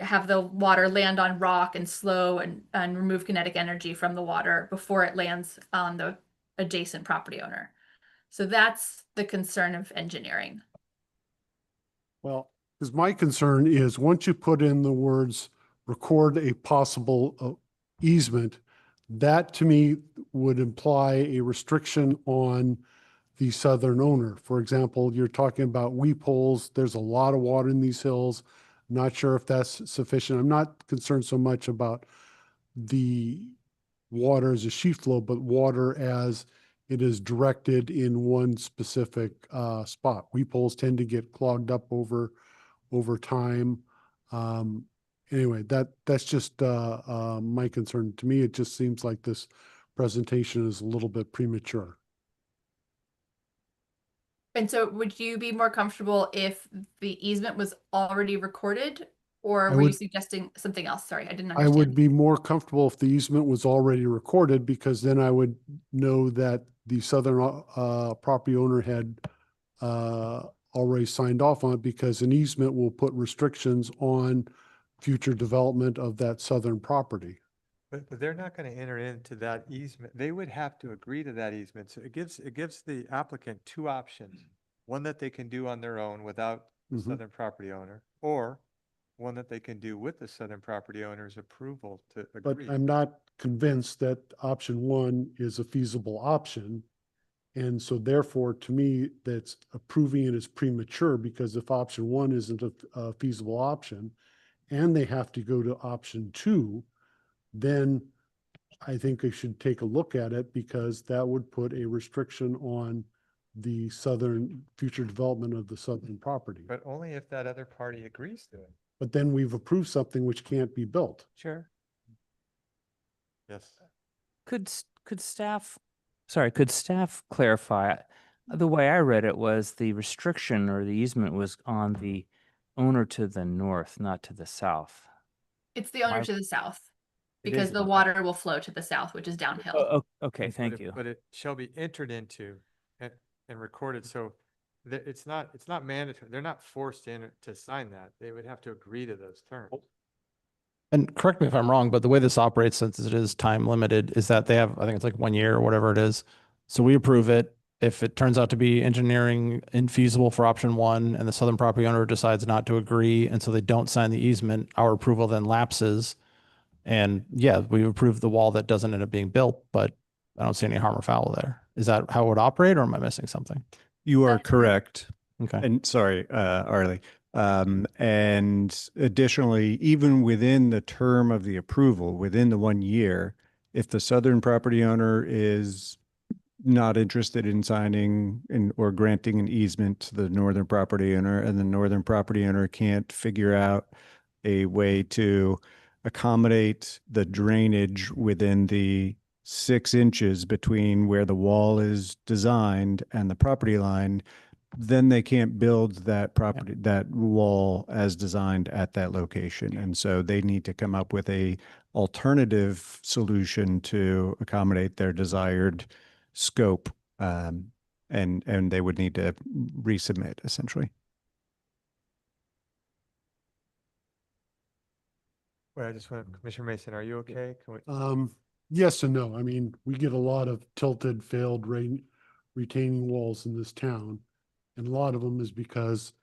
have the water land on rock and slow and remove kinetic energy from the water before it lands on the adjacent property owner. So that's the concern of engineering. Well, because my concern is once you put in the words record a possible easement, that to me would imply a restriction on the southern owner. For example, you're talking about weep holes. There's a lot of water in these hills. Not sure if that's sufficient. I'm not concerned so much about the water as a sheet flow, but water as it is directed in one specific spot. Weep holes tend to get clogged up over time. Anyway, that's just my concern. To me, it just seems like this presentation is a little bit premature. And so would you be more comfortable if the easement was already recorded, or were you suggesting something else? Sorry, I didn't understand. I would be more comfortable if the easement was already recorded, because then I would know that the southern property owner had already signed off on it, because an easement will put restrictions on future development of that southern property. But they're not going to enter into that easement. They would have to agree to that easement. So it gives the applicant 2 options. One that they can do on their own without the southern property owner, or one that they can do with the southern property owner's approval to But agree. I'm not convinced that option 1 is a feasible option. And so therefore, to me, that's approving it as premature, because if option 1 isn't a feasible option and they have to go to option 2, then I think they should take a look at it, because that would put a restriction on the future development of the southern property. But only if that other party agrees to it. But then we've approved something which can't be built. Sure. Yes. Could staff clarify? The way I read it was the restriction or the easement was on the owner to the north, not to the south. It's the owner Why- to the south, It because is the the- water will flow to the south, which is downhill. Okay, thank you. But it shall be entered into and recorded. So it's not mandatory. They're not forced to sign that. They would have to agree to those terms. And correct me if I'm wrong, but the way this operates, since it is time limited, is that they have, I think it's like 1 year or whatever it is. So we approve it. If it turns out to be engineering infeasible for option 1 and the southern property owner decides not to agree, and so they don't sign the easement, our approval then lapses. And yeah, we approve the wall that doesn't end up being built, but I don't see any harm or foul there. Is that how it would operate, or am I missing something? You are That's correct. correct. Okay. And sorry, Arlie. And additionally, even within the term of the approval, within the 1 year, If the southern property owner is not interested in signing or granting an easement to the northern property owner, and the northern property owner can't figure out a way to accommodate the drainage within the 6 inches between where the wall is designed and the property line, then they can't build that property, that wall as designed at that location. And so they need to come up with a alternative solution to accommodate their desired scope. And they would need to resubmit essentially. Well, I just want, Commissioner Mason, are you okay? Can we, Yes and no. I mean, we get a lot of tilted, failed retaining walls in this town. And a lot of them is because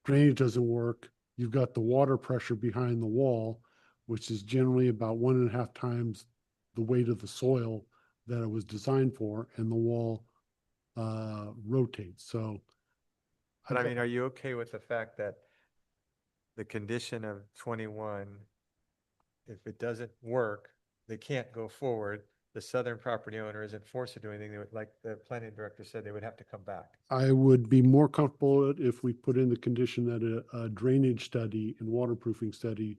drainage doesn't work. You've got the water pressure behind the wall, which is generally about 1.5 times the weight of the soil that it was designed for, and the wall rotates. So, but I mean, are you okay with the fact that the condition of 21, if it doesn't work, they can't go forward? The southern property owner isn't forced to do anything. They would, like the planning director said, they would have to come back. I would be more comfortable if we put in the condition that a drainage study and waterproofing study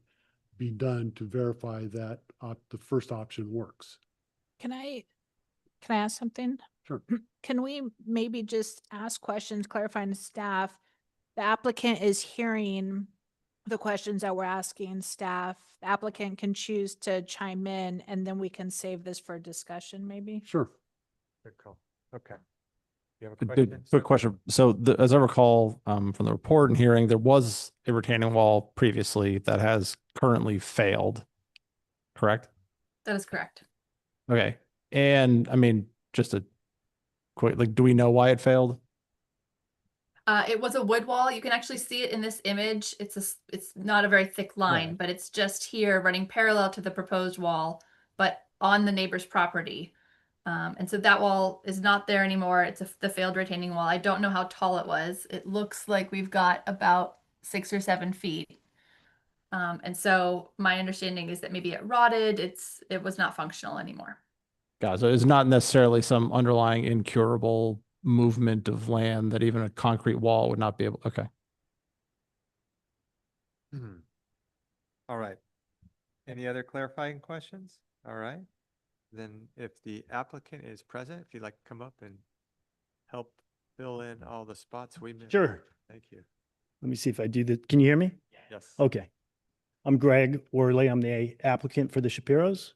be done to verify that the first option works. Can I ask something? Sure. Can we maybe just ask questions, clarifying to staff? The applicant is hearing the questions that we're asking staff. The applicant can choose to chime in, and then we can save this for discussion maybe. Sure. Good call. Okay. You have a A question? big- Quick question. So as I recall, from the report and hearing, there was a retaining wall previously that has currently failed, correct? That is correct. Okay. And I mean, just a quick, like, do we know why it failed? It was a wood wall. You can actually see it in this image. It's not a very thick line, Right. but it's just here running parallel to the proposed wall, but on the neighbor's property. And so that wall is not there anymore. It's the failed retaining wall. I don't know how tall it was. It looks like we've got about 6 or 7 feet. And so my understanding is that maybe it rotted. It was not functional anymore. Yeah, so it's not necessarily some underlying incurable movement of land that even a concrete wall would not be able, okay. All right. Any other clarifying questions? All right. Then if the applicant is present, if you'd like to come up and help fill in all the spots we missed. Sure. Thank you. Let me see if I do that. Can you hear me? Yes. Okay. I'm Greg Worley. I'm the applicant for the Shapiros.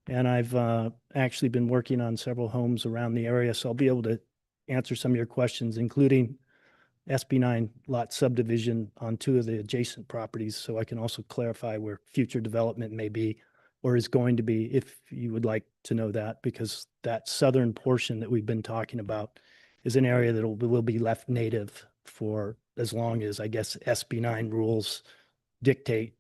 And I've actually been working on several homes around the area, so I'll be able to answer some of your questions, including SB9 lot subdivision on 2 of the adjacent properties. So I can also clarify where future development may be or is going to be, if you would like to know that, because that southern portion that we've been talking about is an area that will be left native for as long as, I guess, SB9 rules dictate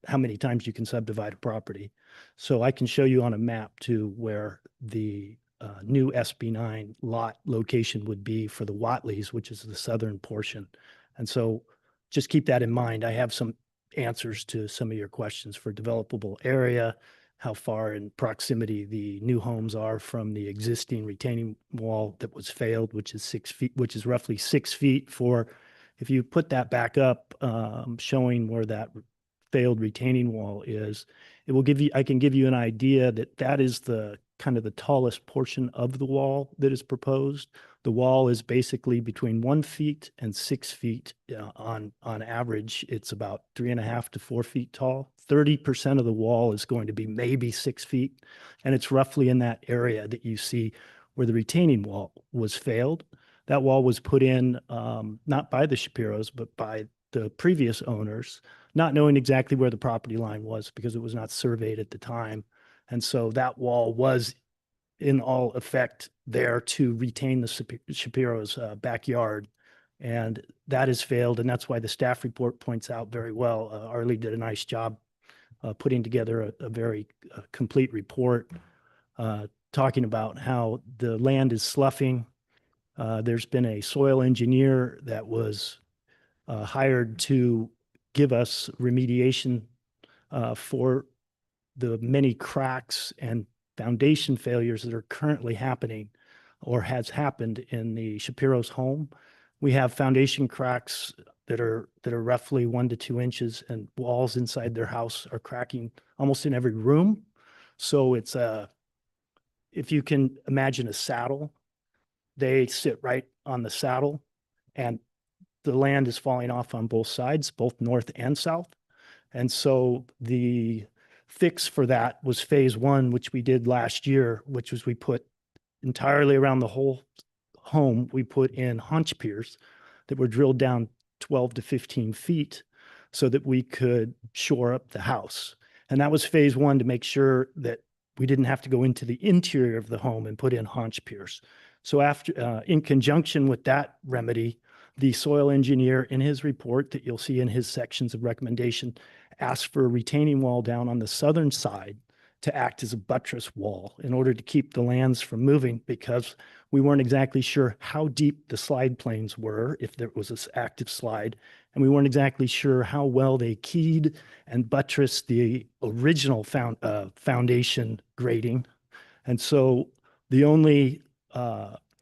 how many times you can subdivide a property. So I can show you on a map too where the new SB9 lot location would be for the Watleys, which is the southern portion. And so just keep that in mind. I have some answers to some of your questions for developable area, how far in proximity the new homes are from the existing retaining wall that was failed, which is 6 feet, which is roughly 6 feet for, if you put that back up, showing where that failed retaining wall is, it will give you, I can give you an idea that that is the kind of the tallest portion of the wall that is proposed. The wall is basically between 1 feet and 6 feet. On average, it's about 3.5 to 4 feet tall. 30% of the wall is going to be maybe 6 feet. And it's roughly in that area that you see where the retaining wall was failed. That wall was put in, not by the Shapiros, but by the previous owners, not knowing exactly where the property line was because it was not surveyed at the time. And so that wall was in all effect there to retain the Shapiro's backyard. And that has failed. And that's why the staff report points out very well. Arlie did a nice job putting together a very complete report talking about how the land is sloughing. There's been a soil engineer that was hired to give us remediation for the many cracks and foundation failures that are currently happening or has happened in the Shapiro's home. We have foundation cracks that are roughly 1 to 2 inches, and walls inside their house are cracking almost in every room. So it's if you can imagine a saddle, they sit right on the saddle, and the land is falling off on both sides, both north and south. And so the fix for that was phase 1, which we did last year, which was we put entirely around the whole home, we put in haunch piers that were drilled down 12 to 15 feet so that we could shore up the house. And that was phase 1, to make sure that we didn't have to go into the interior of the home and put in haunch piers. So after, in conjunction with that remedy, the soil engineer in his report that you'll see in his sections of recommendation asked for a retaining wall down on the southern side to act as a buttress wall in order to keep the lands from moving, because we weren't exactly sure how deep the slide planes were, if there was this active slide, and we weren't exactly sure how well they keyed and buttressed the original foundation grading. And so the only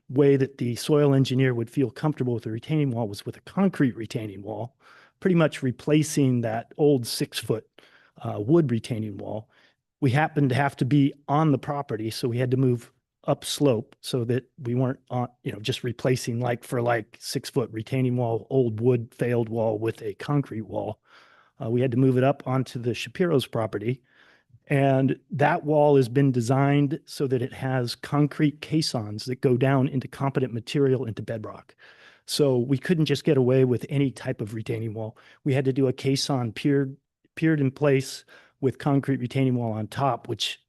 way that the soil engineer would feel comfortable with the retaining wall was with a concrete retaining wall, pretty much replacing that old 6-foot wood retaining wall. We happened to have to be on the property, so we had to move upslope so that we weren't on, just replacing like for like 6-foot retaining wall, old wood failed wall with a concrete wall. We had to move it up onto the Shapiro's property. And that wall has been designed so that it has concrete caissons that go down into competent material into bedrock. So we couldn't just get away with any type of retaining wall. We had to do a caisson piered in place with concrete retaining wall on top, which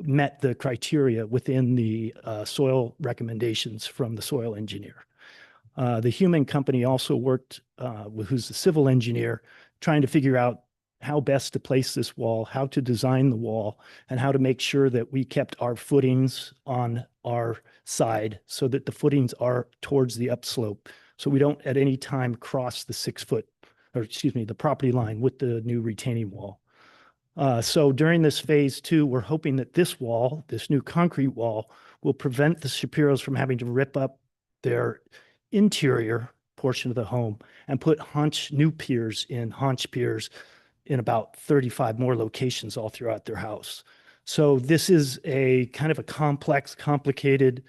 met the criteria within the soil recommendations from the soil engineer. The Human company also worked, who's the civil engineer, trying to figure out how best to place this wall, how to design the wall, and how to make sure that we kept our footings on our side so that the footings are towards the upslope. So we don't at any time cross the 6-foot, or excuse me, the property line with the new retaining wall. So during this phase 2, we're hoping that this wall, this new concrete wall, will prevent the Shapiros from having to rip up their interior portion of the home and put new piers in haunch piers in about 35 more locations all throughout their house. So this is a kind of a complex, complicated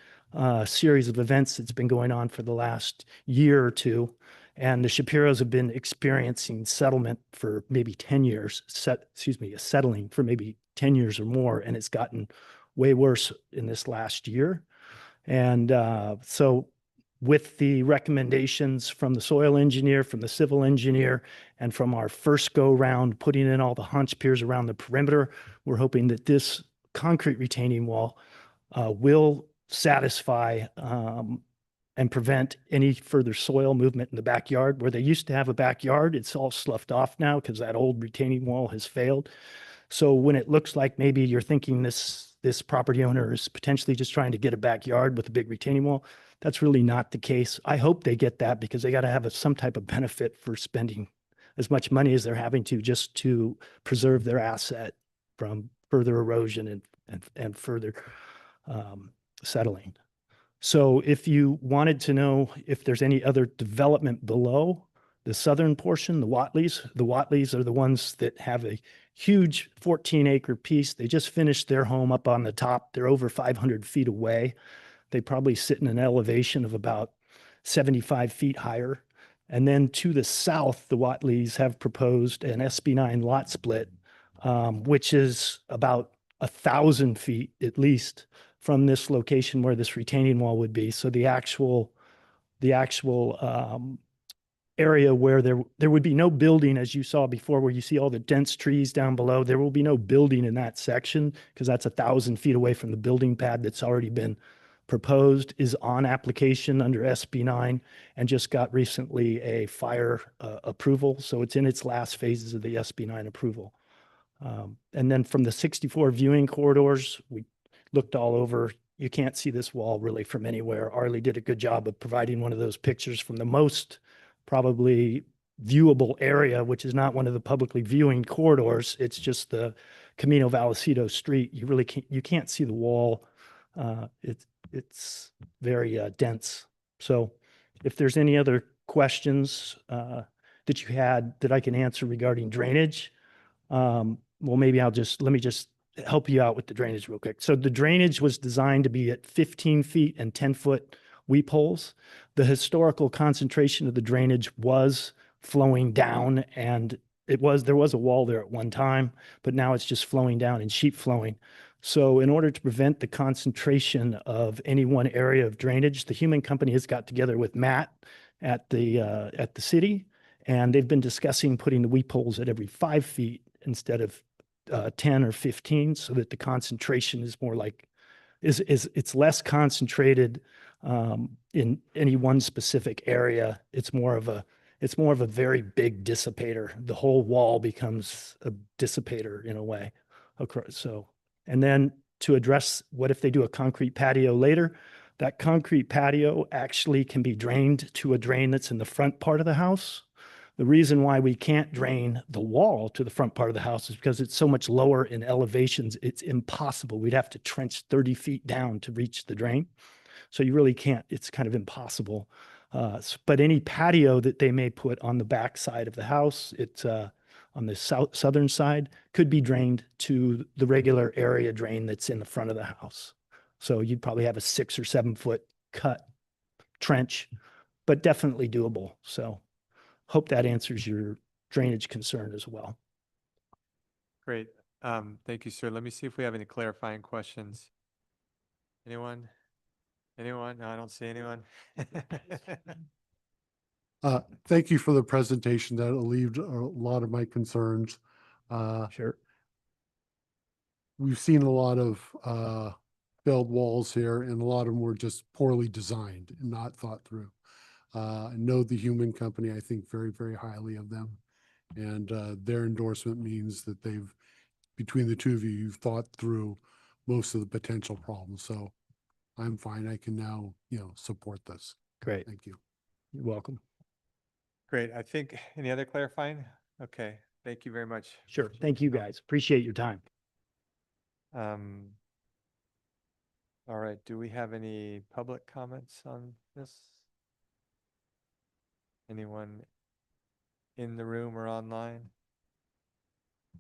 series of events that's been going on for the last year or two. And the Shapiros have been experiencing settlement for maybe 10 years, settling for maybe 10 years or more. And it's gotten way worse in this last year. And so with the recommendations from the soil engineer, from the civil engineer, and from our first go round, putting in all the haunch piers around the perimeter, we're hoping that this concrete retaining wall will satisfy and prevent any further soil movement in the backyard. Where they used to have a backyard, it's all sloughed off now because that old retaining wall has failed. So when it looks like maybe you're thinking this property owner is potentially just trying to get a backyard with a big retaining wall, that's really not the case. I hope they get that, because they got to have some type of benefit for spending as much money as they're having to just to preserve their asset from further erosion and further settling. So if you wanted to know if there's any other development below the southern portion, the Watleys are the ones that have a huge 14-acre piece. They just finished their home up on the top. They're over 500 feet away. They probably sit in an elevation of about 75 feet higher. And then to the south, the Watleys have proposed an SB9 lot split, which is about 1,000 feet at least from this location where this retaining wall would be. So the actual area where there would be no building, as you saw before, where you see all the dense trees down below, there will be no building in that section because that's 1,000 feet away from the building pad that's already been proposed, is on application under SB9 and just got recently a fire approval. So it's in its last phases of the SB9 approval. And then from the 64 viewing corridors, we looked all over. You can't see this wall really from anywhere. Arlie did a good job of providing one of those pictures from the most probably viewable area, which is not one of the publicly viewing corridors. It's just the Camino Vallecito Street. You really can't see the wall. It's very dense. So if there's any other questions that you had that I can answer regarding drainage, well, maybe let me just help you out with the drainage real quick. So the drainage was designed to be at 15 feet and 10-foot weep holes. The historical concentration of the drainage was flowing down, and there was a wall there at one time, but now it's just flowing down and sheet flowing. So in order to prevent the concentration of any one area of drainage, the Human Company has got together with Matt at the city, and they've been discussing putting the weep holes at every 5 feet instead of 10 or 15, so that the concentration is more like it's less concentrated in any one specific area. It's more of a very big dissipator. The whole wall becomes a dissipator in a way. So, and then to address what if they do a concrete patio later, that concrete patio actually can be drained to a drain that's in the front part of the house. The reason why we can't drain the wall to the front part of the house is because it's so much lower in elevations. It's impossible. We'd have to trench 30 feet down to reach the drain. So you really can't, it's kind of impossible. But any patio that they may put on the back side of the house, it's on the southern side, could be drained to the regular area drain that's in the front of the house. So you'd probably have a 6 or 7 foot cut trench, but definitely doable. So hope that answers your drainage concern as well. Great. Thank you, sir. Let me see if we have any clarifying questions. Anyone? Anyone? No, I don't see anyone. Thank you for the presentation. That alleviated a lot of my concerns. Sure. We've seen a lot of build walls here, and a lot of them were just poorly designed and not thought through. I know the Human Company, I think very, very highly of them. And their endorsement means that between the two of you, you've thought through most of the potential problems. So I'm fine. I can now, support this. Great. Thank you. You're welcome. Great. I think, any other clarifying? Okay. Thank you very much. Sure. Thank you, guys. Appreciate your time. All right. Do we have any public comments on this? Anyone in the room or online?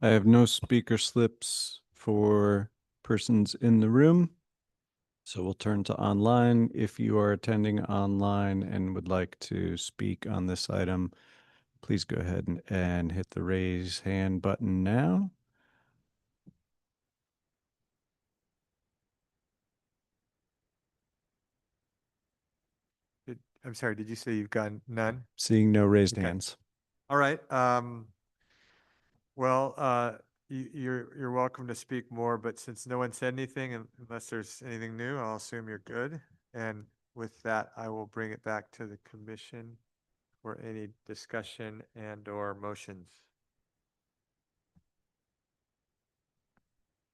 I have no speaker slips for persons in the room. So we'll turn to online. If you are attending online and would like to speak on this item, please go ahead and hit the raise hand button now. I'm sorry, did you say you've got none? Seeing no raised Okay. hands. All right. Well, you're welcome to speak more, but since no one said anything, unless there's anything new, I'll assume you're good. And with that, I will bring it back to the commission for any discussion and or motions.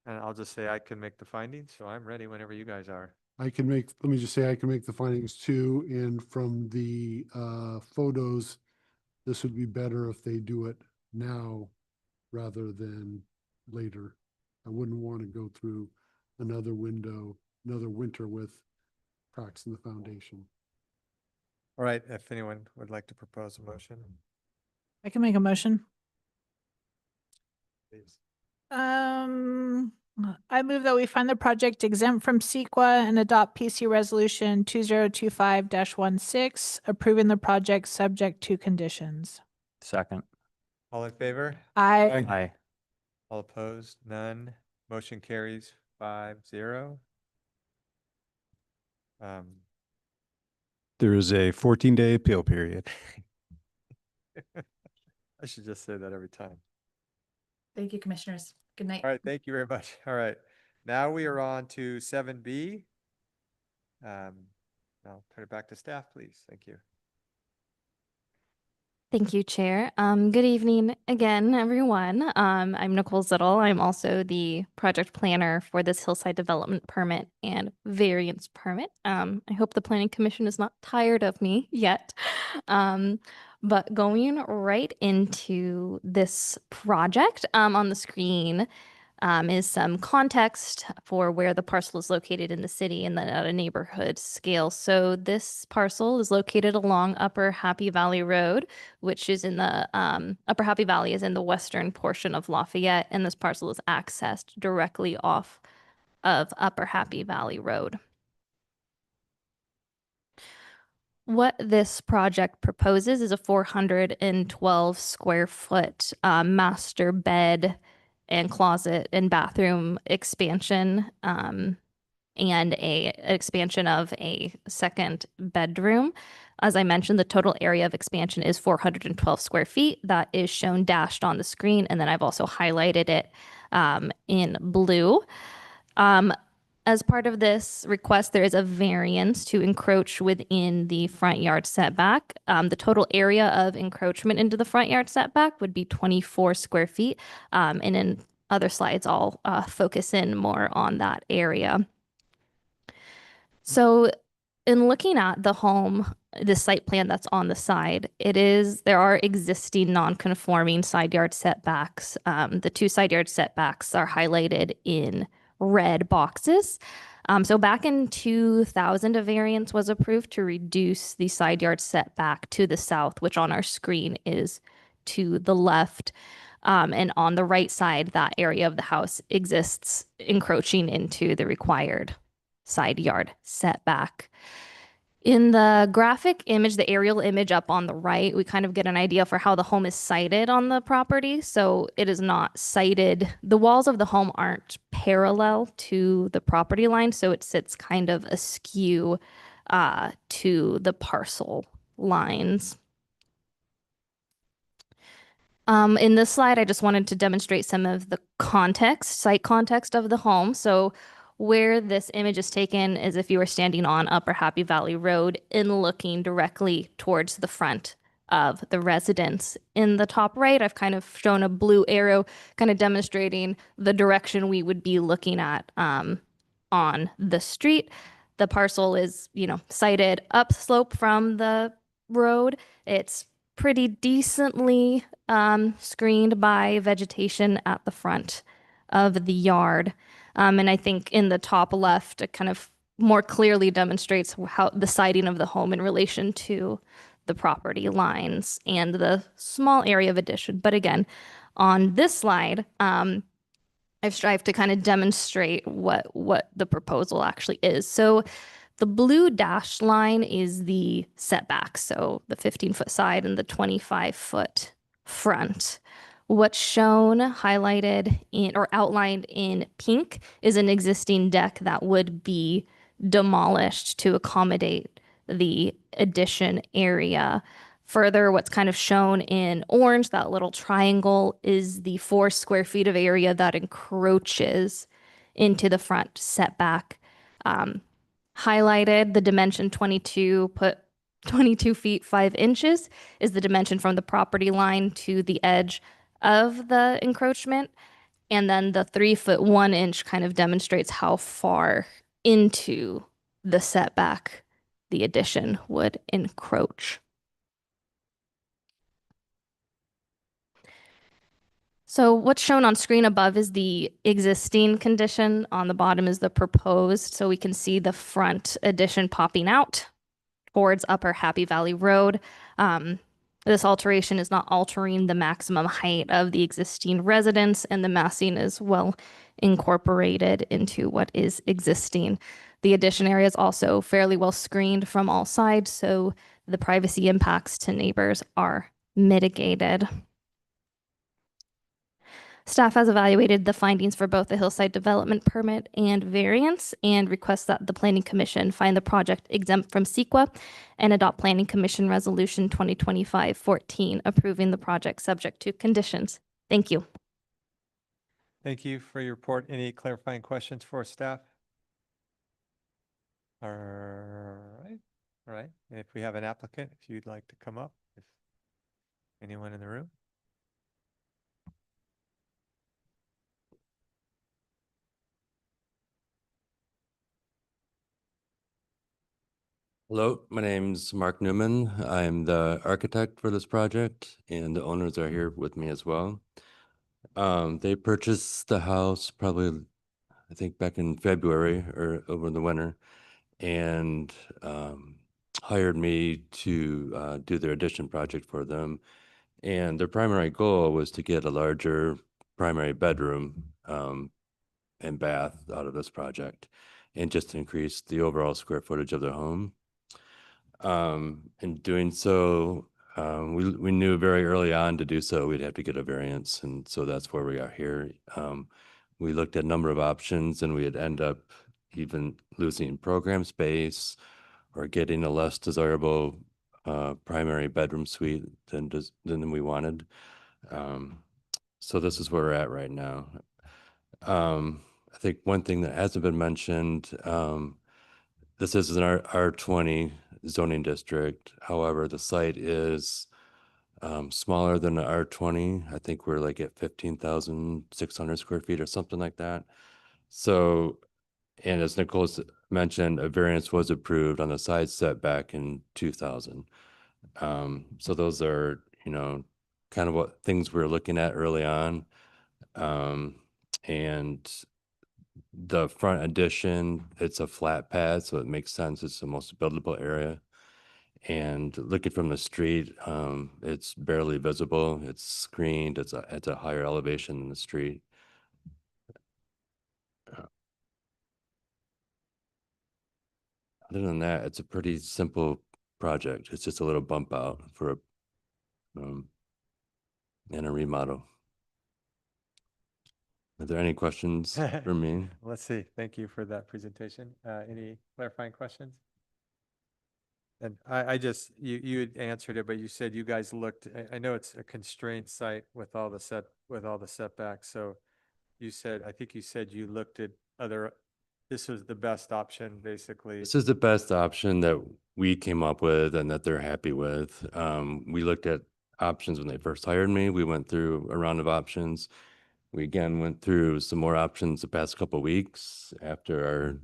And I'll just say I can make the findings, so I'm ready whenever you guys are. let me just say I can make the findings too. And from the photos, this would be better if they do it now rather than later. I wouldn't want to go through another winter with cracks in the foundation. All right, if anyone would like to propose a motion, I can make a motion. please. I move that we find the project exempt from CEQA and adopt PC Resolution 2025-16, approving the project subject to conditions. Second. All in favor? I Aye. All opposed? None. Motion carries 5-0. There is a 14-day appeal period. I should just say that every time. Thank you, commissioners. Good night. All right, thank you very much. All right, now we are on to 7B. I'll turn it back to staff, please. Thank you. Thank you, Chair. Good evening again, everyone. I'm Nicole Zittle. I'm also the project planner for this hillside development permit and variance permit. I hope the Planning Commission is not tired of me yet. But going right into this project, on the screen is some context for where the parcel is located in the city and then at a neighborhood scale. So this parcel is located along Upper Happy Valley Road, which is in the Upper Happy Valley is in the western portion of Lafayette, and this parcel is accessed directly off of Upper Happy Valley Road. What this project proposes is a 412 square foot master bed and closet and bathroom expansion, and an expansion of a second bedroom. As I mentioned, the total area of expansion is 412 square feet. That is shown dashed on the screen, and then I've also highlighted it in blue. As part of this request, there is a variance to encroach within the front yard setback. The total area of encroachment into the front yard setback would be 24 square feet. And in other slides, I'll focus in more on that area. So in looking at the home, the site plan that's on the side, there are existing non-conforming side yard setbacks. The two side yard setbacks are highlighted in red boxes. So back in 2000, a variance was approved to reduce the side yard setback to the south, which on our screen is to the left. And on the right side, that area of the house exists encroaching into the required side yard setback. In the graphic image, the aerial image up on the right, we kind of get an idea for how the home is sited on the property. So it is not sited, the walls of the home aren't parallel to the property line, so it sits kind of askew to the parcel lines. In this slide, I just wanted to demonstrate some of the site context of the home. So where this image is taken is if you were standing on Upper Happy Valley Road and looking directly towards the front of the residence. In the top right, I've kind of shown a blue arrow kind of demonstrating the direction we would be looking at on the street. The parcel is, sited upslope from the road. It's pretty decently screened by vegetation at the front of the yard. And I think in the top left, it kind of more clearly demonstrates how the siding of the home in relation to the property lines and the small area of addition. But again, on this slide, I've strived to kind of demonstrate what the proposal actually is. So the blue dashed line is the setback, so the 15-foot side and the 25-foot front. What's shown, highlighted in or outlined in pink is an existing deck that would be demolished to accommodate the addition area. Further, what's kind of shown in orange, that little triangle, is the 4 square feet of area that encroaches into the front setback. Highlighted, the dimension 22 feet 5 inches is the dimension from the property line to the edge of the encroachment. And then the 3 foot 1 inch kind of demonstrates how far into the setback the addition would encroach. So what's shown on screen above is the existing condition. On the bottom is the proposed. So we can see the front addition popping out towards Upper Happy Valley Road. This alteration is not altering the maximum height of the existing residence, and the massing is well incorporated into what is existing. The addition area is also fairly well screened from all sides, so the privacy impacts to neighbors are mitigated. Staff has evaluated the findings for both the hillside development permit and variance and requests that the Planning Commission find the project exempt from CEQA and adopt Planning Commission Resolution 2025-14 approving the project subject to conditions. Thank you. Thank you for your report. Any clarifying questions for staff? All right. If we have an applicant, if you'd like to come up, if anyone in the room. Hello, my name's Mark Newman. I'm the architect for this project and the owners are here with me as well. They purchased the house probably, I think back in February or over the winter and hired me to do their addition project for them. And their primary goal was to get a larger primary bedroom and bath out of this project and just increase the overall square footage of their home. In doing so, we knew very early on to do so, we'd have to get a variance. And so that's where we are here. We looked at a number of options and we'd end up even losing program space or getting a less desirable primary bedroom suite than we wanted. So this is where we're at right now. I think one thing that hasn't been mentioned, this is an R20 zoning district. However, the site is smaller than the R20. I think we're like at 15,600 square feet or something like that. So, and as Nicole's mentioned, a variance was approved on the side setback in 2000. So those are, kind of what things we're looking at early on. And the front addition, it's a flat pad, so it makes sense. It's the most buildable area. And looking from the street, it's barely visible. It's screened. It's a higher elevation than the street. Other than that, it's a pretty simple project. It's just a little bump out for and a remodel. Are there any questions for me? Let's see. Thank you for that presentation. Any clarifying questions? And I just, you had answered it, but you said you guys looked, I know it's a constrained site with all the setbacks. So you said, I think you said you looked at this was the best option, basically. This is the best option that we came up with and that they're happy with. We looked at options when they first hired me. We went through a round of options. We again went through some more options the past couple of weeks after our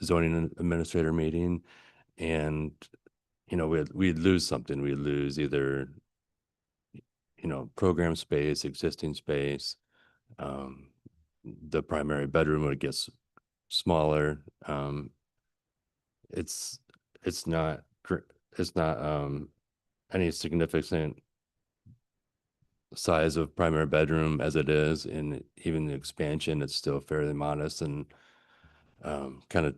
zoning administrator meeting. And, we'd lose something. We'd lose either, program space, existing space. The primary bedroom would get smaller. It's not any significant size of primary bedroom as it is, and even the expansion, it's still fairly modest and kind of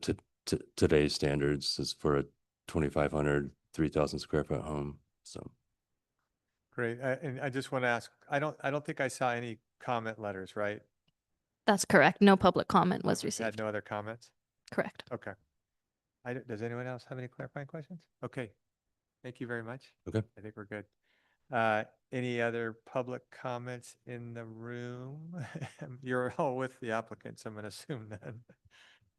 today's standards is for a 2,500, 3,000 square foot home. So Great. And I just want to ask, I don't think I saw any comment letters, right? That's correct. No public comment was Had received. no other comments? Correct. Okay. Does anyone else have any clarifying questions? Okay. Thank you very much. Okay. I think we're good. Any other public comments in the room? You're all with the applicants, I'm going to assume then.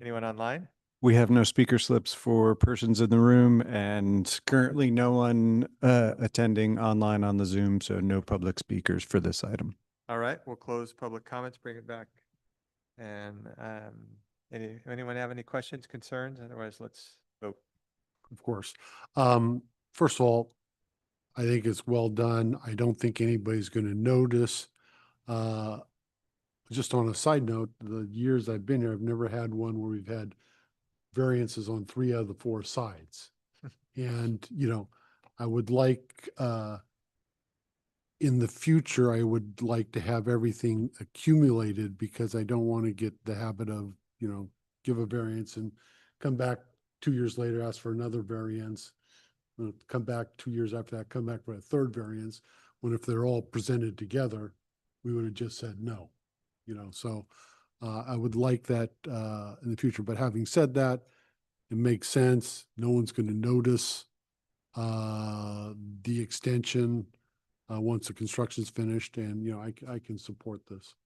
Anyone online? We have no speaker slips for persons in the room and currently no one attending online on the Zoom, so no public speakers for this item. All right, we'll close public comments, bring it back. And anyone have any questions, concerns? Otherwise, let's vote. Of course. First of all, I think it's well done. I don't think anybody's going to notice. Just on a side note, the years I've been here, I've never had one where we've had variances on 3 out of the 4 sides. And, I would like, in the future, I would like to have everything accumulated because I don't want to get the habit of, give a variance and come back 2 years later, ask for another variance. Come back 2 years after that, come back for a third variance, when if they're all presented together, we would have just said no, so I would like that in the future. But having said that, it makes sense. No one's going to notice the extension once the construction's finished, and, I can support this.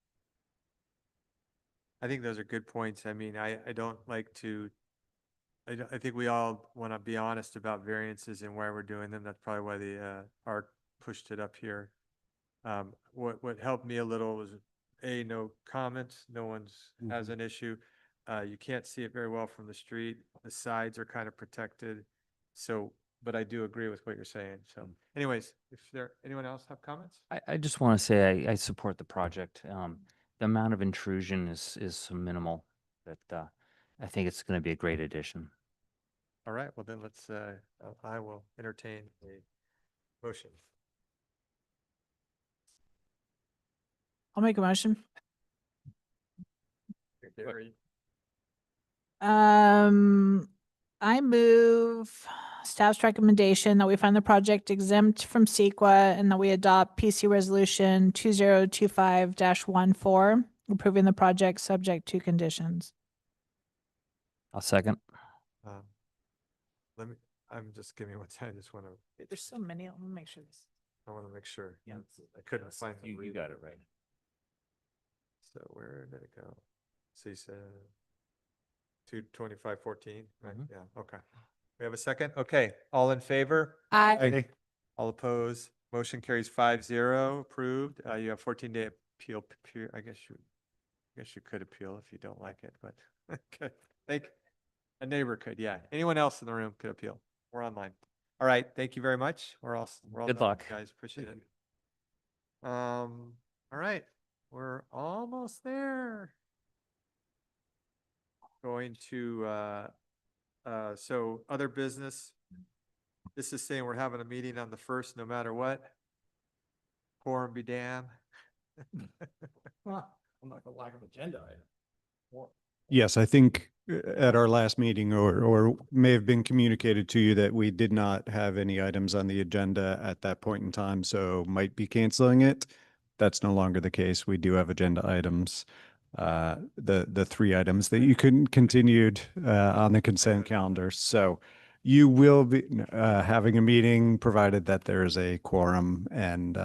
I think those are good points. I mean, I don't like to, I think we all want to be honest about variances and why we're doing them. That's probably why the ARC pushed it up here. What helped me a little was no comments. No one's has an issue. you can't see it very well from the street. The sides are kind of protected. So, but I do agree with what you're saying. So anyways, if anyone else have comments? I just want to say I support the project. The amount of intrusion is so minimal that I think it's going to be a great addition. All right, well then let's, I will entertain a motion. I'll make a motion. Gary? I move staff's recommendation that we find the project exempt from CEQA and that we adopt PC Resolution 2025-14, approving the project subject to conditions. I'll second. Let me, I'm just giving me one second. I just want to, There's so many. Let me make sure this. I want to make sure. I couldn't find. the You got it right. So where did it go? So you said 22514, right? Mhm. Yeah, okay. We have a second? Okay, all in favor? Aye. All opposed? Motion carries 5-0, approved. You have 14-day appeal. I guess you could appeal if you don't like it, but okay. A neighbor could, yeah. Anyone else in the room could appeal. We're online. All right, thank you very much. We're all Good done, luck. guys. Appreciate it. All right, we're almost there. Going to, so other business. This is saying we're having a meeting on the 1st, no matter what. Quorum be damned. I'm not gonna lack of agenda item. Yes, I think at our last meeting or may have been communicated to you that we did not have any items on the agenda at that point in time, so might be canceling it. That's no longer the case. We do have agenda items. The 3 items that you couldn't continued on the consent calendar. So you will be having a meeting provided that there is a quorum and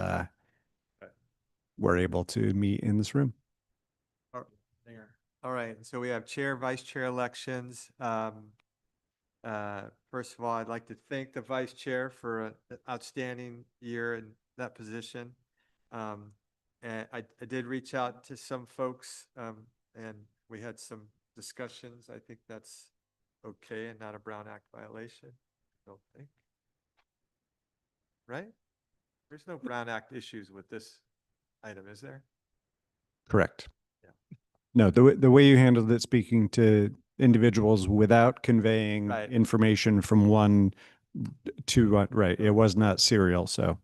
we're able to meet in this room. All right, so we have chair, vice chair elections. First of all, I'd like to thank the vice chair for an outstanding year in that position. And I did reach out to some folks, and we had some discussions. I think that's okay and not a Brown Act violation, I don't think. Right? There's no Brown Act issues with this item, is there? Correct. Yeah. No, the way you handled it, speaking to individuals without conveying Right. information from one to, right, it was not serial, so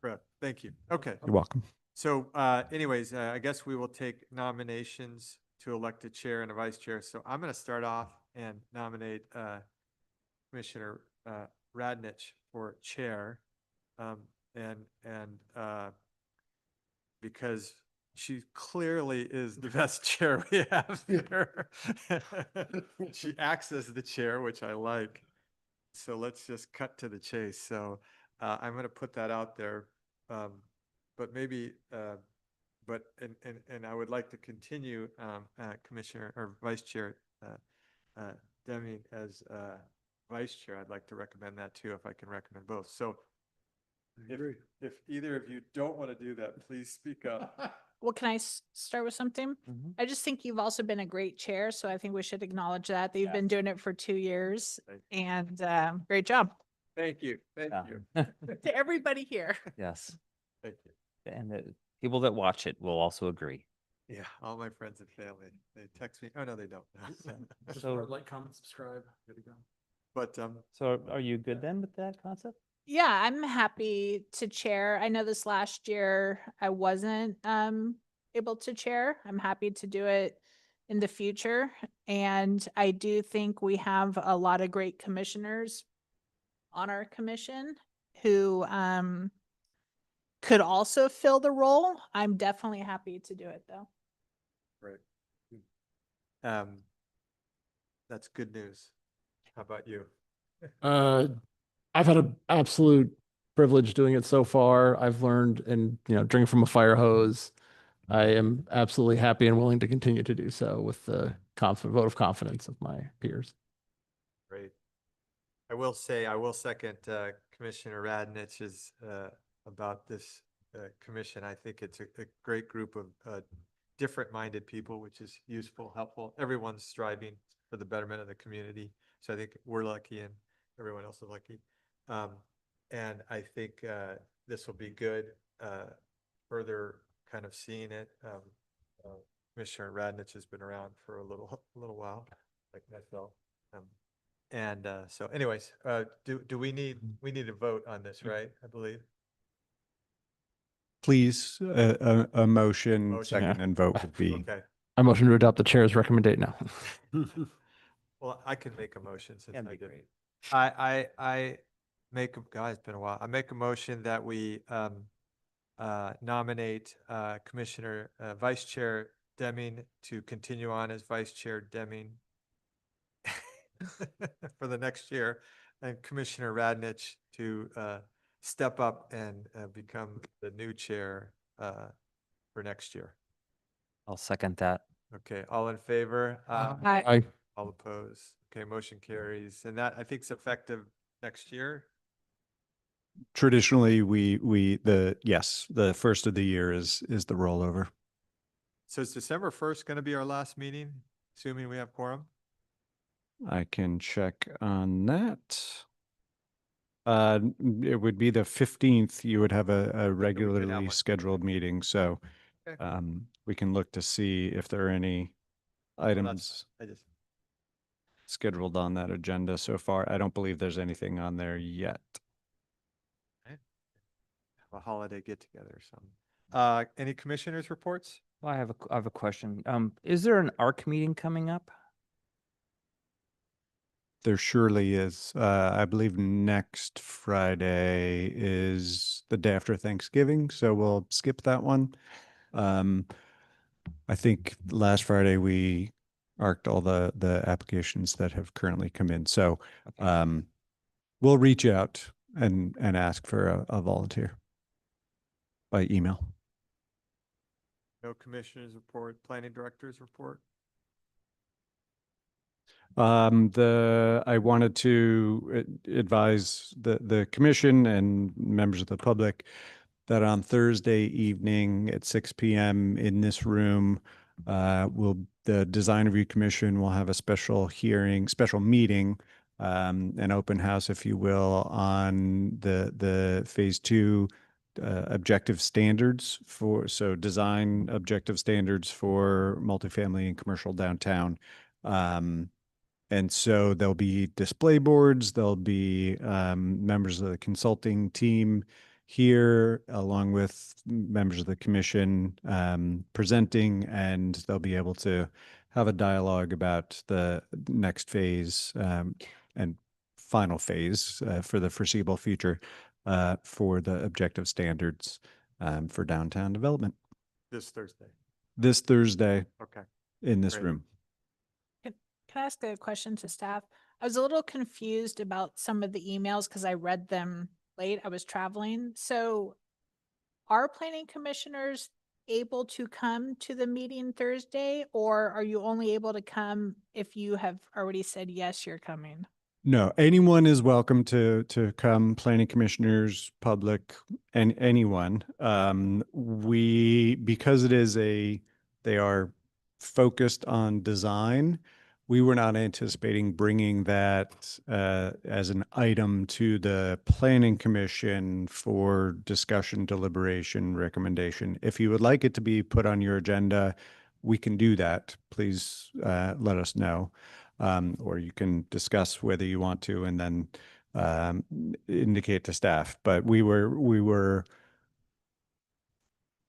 Correct. Thank you. Okay. you're welcome. So anyways, I guess we will take nominations to elect a chair and a vice chair. So I'm going to start off and nominate Commissioner Radnich for chair. Because she clearly is the best chair we have here. She acts as the chair, which I like. So let's just cut to the chase. So I'm going to put that out there. But maybe, and I would like to continue Commissioner or Vice Chair Deming as Vice Chair. I'd like to recommend that too, if I can recommend both. So if either of you don't want to do that, please speak up. Well, can I start with something? Mhm. I just think you've also been a great chair, so I think we should acknowledge that you've been doing it for 2 years, Thank and great job Thank you. Thank Yeah. you. to everybody here. Yes. Thank you. And the people that watch it will also agree. Yeah, all my friends and family, they text me. Oh, no, they don't. So- Like, comment, subscribe, good to go. But So are you good then with that concept? Yeah, I'm happy to chair. I know this last year I wasn't able to chair. I'm happy to do it in the future. And I do think we have a lot of great commissioners on our commission who could also fill the role. I'm definitely happy to do it though. right. That's good news. How about you? I've had an absolute privilege doing it so far. I've learned and, drinking from a fire hose. I am absolutely happy and willing to continue to do so with the vote of confidence of my peers. Great. I will say, I will second Commissioner Radnich's about this commission. I think it's a great group of different-minded people, which is useful, helpful. Everyone's striving for the betterment of the community. So I think we're lucky and everyone else is lucky. And I think this will be good, further kind of seeing it. Commissioner Radnich has been around for a little while, like myself. So anyways, do we need a vote on this, right? I believe. Please, a motion, Motion. second, and vote would be. Okay. I motion to adopt the chair's recommendation. No. Well, I can make a motion since That'd I be did. great. I make, God, it's been a while. I make a motion that we nominate Commissioner Vice Chair Deming to continue on as Vice Chair Deming for the next year, and Commissioner Radnich to step up and become the new chair for next year. I'll second that. Okay, all in favor? Aye. All opposed? Okay, motion carries. And that, I think, is effective next year. Traditionally, the first of the year is the rollover. So is December 1st going to be our last meeting, assuming we have quorum? I can check on that. It would be the 15th. You would have a regularly one. scheduled meeting, so Okay. we can look to see if there are any Well, items I just, scheduled on that agenda so far. I don't believe there's anything on there yet. have a holiday get together or something. Any commissioners reports? Well, I have a question. Is there an ARC meeting coming up? There surely is. I believe next Friday is the day after Thanksgiving, so we'll skip that one. I think last Friday we arced all the applications that have currently come in. So we'll reach out and ask for a volunteer by email. No commissioners report, planning directors report? I wanted to advise the commission and members of the public that on Thursday evening at 6 p.m. in this room, the Design Review Commission will have a special meeting, an open house, if you will, on the phase 2 objective standards design objective standards for multifamily and commercial downtown. And so there'll be display boards, there'll be members of the consulting team here, along with members of the commission presenting, and they'll be able to have a dialogue about the next phase and final phase for the foreseeable future for the objective standards for downtown development. This Thursday. This Thursday Okay. in this Great. room. Can I ask a question to staff? I was a little confused about some of the emails because I read them late. I was traveling. So are planning commissioners able to come to the meeting Thursday, or are you only able to come if you have already said, yes, you're coming? No, anyone is welcome to come, planning commissioners, public, and anyone. Because they are focused on design, we were not anticipating bringing that as an item to the planning commission for discussion, deliberation, recommendation. If you would like it to be put on your agenda, we can do that. Please let us know. Or you can discuss whether you want to and then indicate to staff. But we were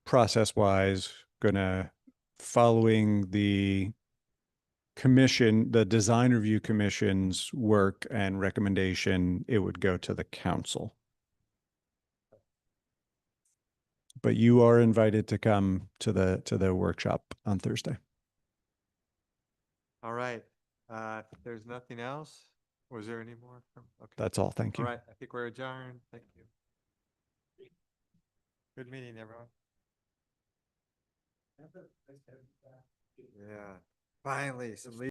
process-wise gonna, following the Design Review Commission's work and recommendation, it would go to the council. But you are invited to come to the workshop on Thursday. All right. If there's nothing else, was there any more? Okay. That's all. Thank you. All right. I think we're adjourned. Thank you. Good meeting, everyone. Yeah. Finally, some